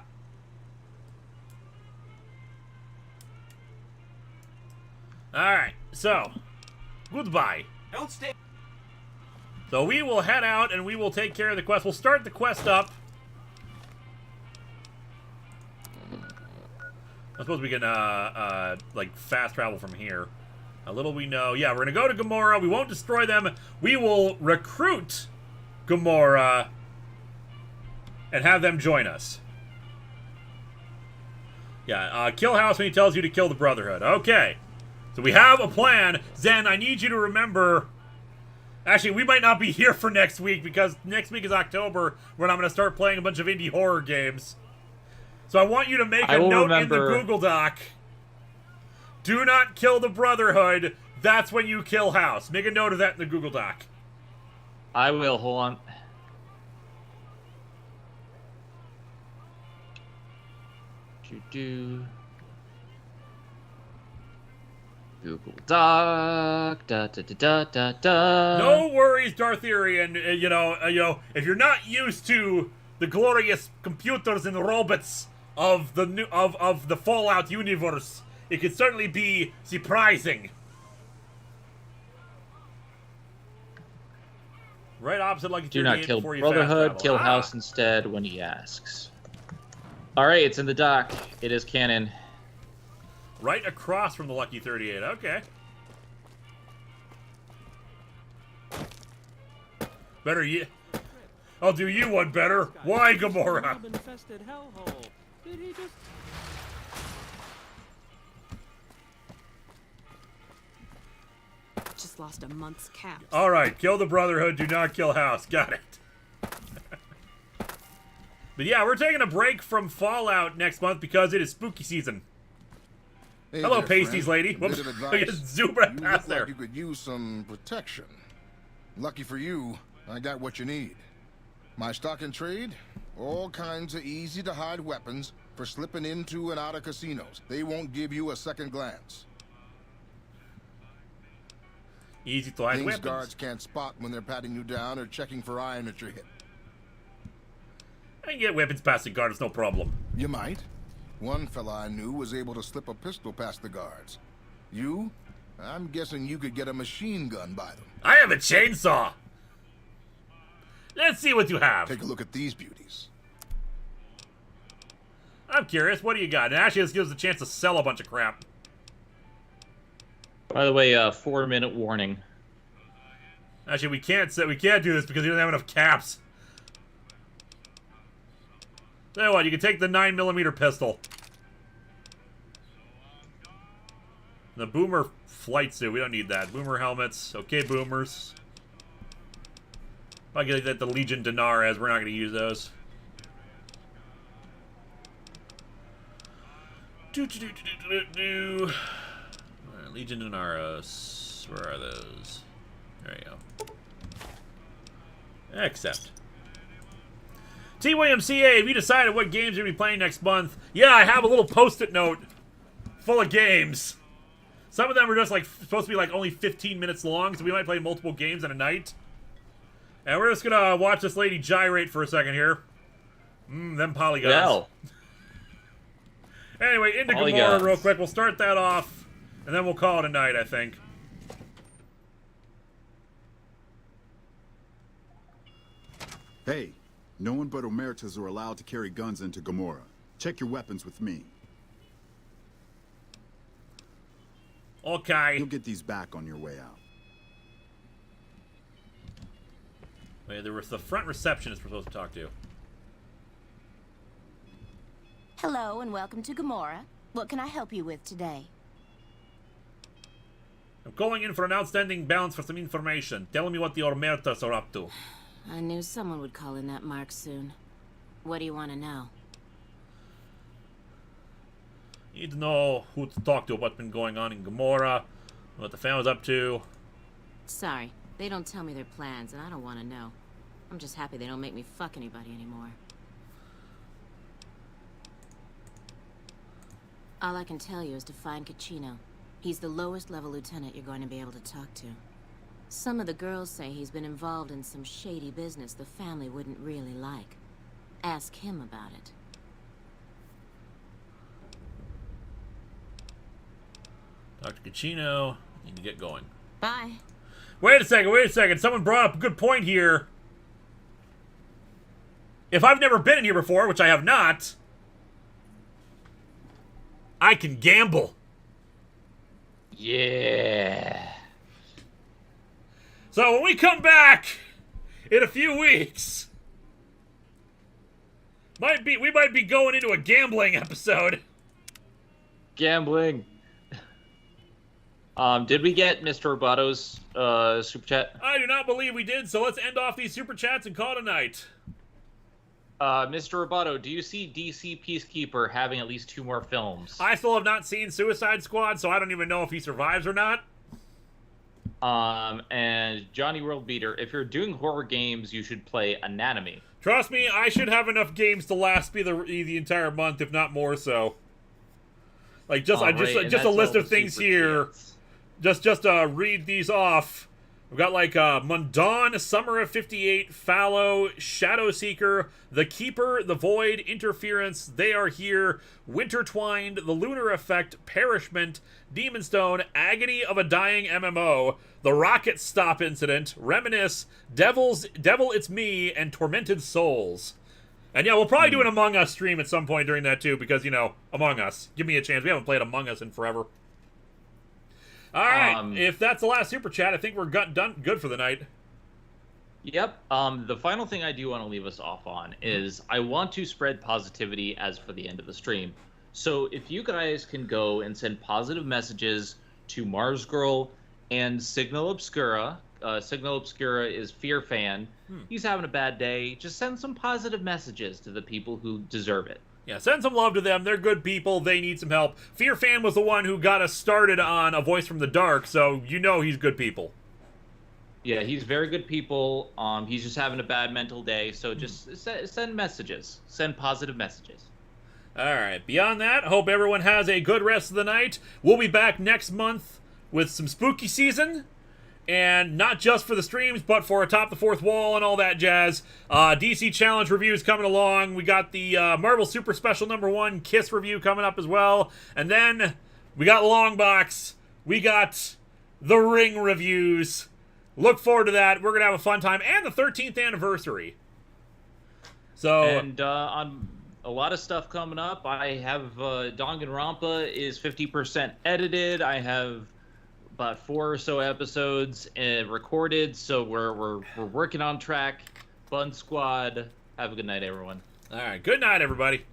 Alright, so goodbye. Don't stay. So we will head out and we will take care of the quest. We'll start the quest up. I suppose we can like fast travel from here. A little we know. Yeah, we're gonna go to Gamora. We won't destroy them. We will recruit Gamora and have them join us. Yeah, kill House when he tells you to kill the Brotherhood. Okay. So we have a plan. Zen, I need you to remember... Actually, we might not be here for next week because next week is October when I'm going to start playing a bunch of indie horror games. So I want you to make a note in the Google Doc. Do not kill the Brotherhood. That's when you kill House. Make a note of that in the Google Doc. I will. Hold on. Google Doc. No worries, Dartherian. You know, if you're not used to the glorious computers and robots of the Fallout universe, it could certainly be surprising. Right opposite Lucky 38. Do not kill Brotherhood. Kill House instead when he asks. All right, it's in the dock. It is canon. Right across from the Lucky 38. Okay. Better you. I'll do you one better. Why, Gamora? Did he just... Just lost a month's cap. All right, kill the Brotherhood. Do not kill House. Got it. But yeah, we're taking a break from Fallout next month because it is spooky season. Hey, hello, there, pasties friend. lady. Whoops. I just zoom right past there. Like you could use some protection. Lucky for you, I got what you need. My stock and trade, all kinds of easy-to-hide weapons for slipping into and out of casinos. They won't give you a second glance. Easy to hide weapons. Guards can't spot when they're patting you down or checking for iron at your hip. I can get weapons past the guards, no problem. You might. One fella I knew was able to slip a pistol past the guards. You? I'm guessing you could get a machine gun by them. I have a chainsaw! Let's see what you have. Take a look at these beauties. I'm curious, what do you got? And actually, this gives us a chance to sell a bunch of crap. By the way, 4-minute warning. Actually, we can't do this because we don't have enough caps. Tell you what, you can take the 9mm pistol. The boomer flight suit, we don't need that. Boomer helmets, okay, boomers. If I get that the Legion Dinar as, we're not going to use those. Legion Dinaros. Where are those? There you go. Accept. TWMCA, have you decided what games you're going to be playing next month? Yeah, I have a little post-it note full of games. Some of them are just like supposed to be like only 15 minutes long, so we might play multiple games in a night. And we're just going to watch this lady gyrate for a second here. Them polygons. Well. Anyway, into Gamora real quick. We'll start that off, and then we'll call it a night, I think. Hey, no one but Omertas are allowed to carry guns into Gomorrah. Check your weapons with me. Okay. You'll get these back on your way out. Wait, there was the front receptionist we're supposed to talk to. Hello and welcome to Gomorrah. What can I help you with today? I'm calling in for an outstanding balance for some information. Tell me what the Omertas are up to. I knew someone would call in that mark soon. What do you want to know? Need to know who to talk to, what's been going on in Gomorrah, what the family's up to. Sorry, they don't tell me their plans, and I don't want to know. I'm just happy they don't make me fuck anybody anymore. All I can tell you is to find Caccino. He's the lowest level lieutenant you're going to be able to talk to. Some of the girls say he's been involved in some shady business the family wouldn't really like. Ask him about it. Dr. Caccino, need to get going. Bye. Wait a second. Someone brought up a good point here. If I've never been in here before, which I have not, I can gamble. Yeah. So when we come back in a few weeks, we might be going into a gambling episode. Gambling. Did we get Mr. Robato's super chat? I do not believe we did, so let's end off these super chats and call it a night. Mr. Roboto, do you see DC Peacekeeper having at least 2 more films? I still have not seen Suicide Squad, so I don't even know if he survives or not. And Johnny Worldbeater, if you're doing horror games, you should play Anatomy. Trust me, I should have enough games to last me the entire month, if not more so. Like, just a list of things here. Just to read these off. We've got like Mundan, Summer of 58, Fallow, Shadow Seeker, The Keeper, The Void, Interference, They Are Here, Wintertwined, The Lunar Effect, Perishment, Demonstone, Agony of a Dying MMO, The Rocket Stop Incident, Reminisce, Devil It's Me, and Tormented Souls. And yeah, we'll probably do an Among Us stream at some point during that too, because, you know, Among Us. Give me a chance. We haven't played Among Us in forever. All right, if that's the last super chat, I think we're done good for the night. Yep. The final thing I do want to leave us off on is I want to spread positivity as for the end of the stream. So if you guys can go and send positive messages to Mars Girl and Signal Obscura. Signal Obscura is Fear Fan. He's having a bad day. Just send some positive messages to the people who deserve it. Yeah, send some love to them. They're good people. They need some help. Fear Fan was the one who got us started on A Voice from the Dark, so you know he's good people. Yeah, he's very good people. He's just having a bad mental day, so just send messages. Send positive messages. All right. Beyond that, I hope everyone has a good rest of the night. We'll be back next month with some spooky season. And not just for the streams, but for Atop the Fourth Wall and all that jazz. DC Challenge reviews coming along. We got the Marvel Super Special #1 Kiss review coming up as well. And then we got Longbox. We got the Ring reviews. Look forward to that. We're going to have a fun time. And the 13th anniversary. So, and on a lot of stuff coming up. I have Danganronpa is 50% edited. I have about 4 or so episodes recorded, so we're working on track. Bun Squad. Have a good night, everyone. All right, good night, everybody.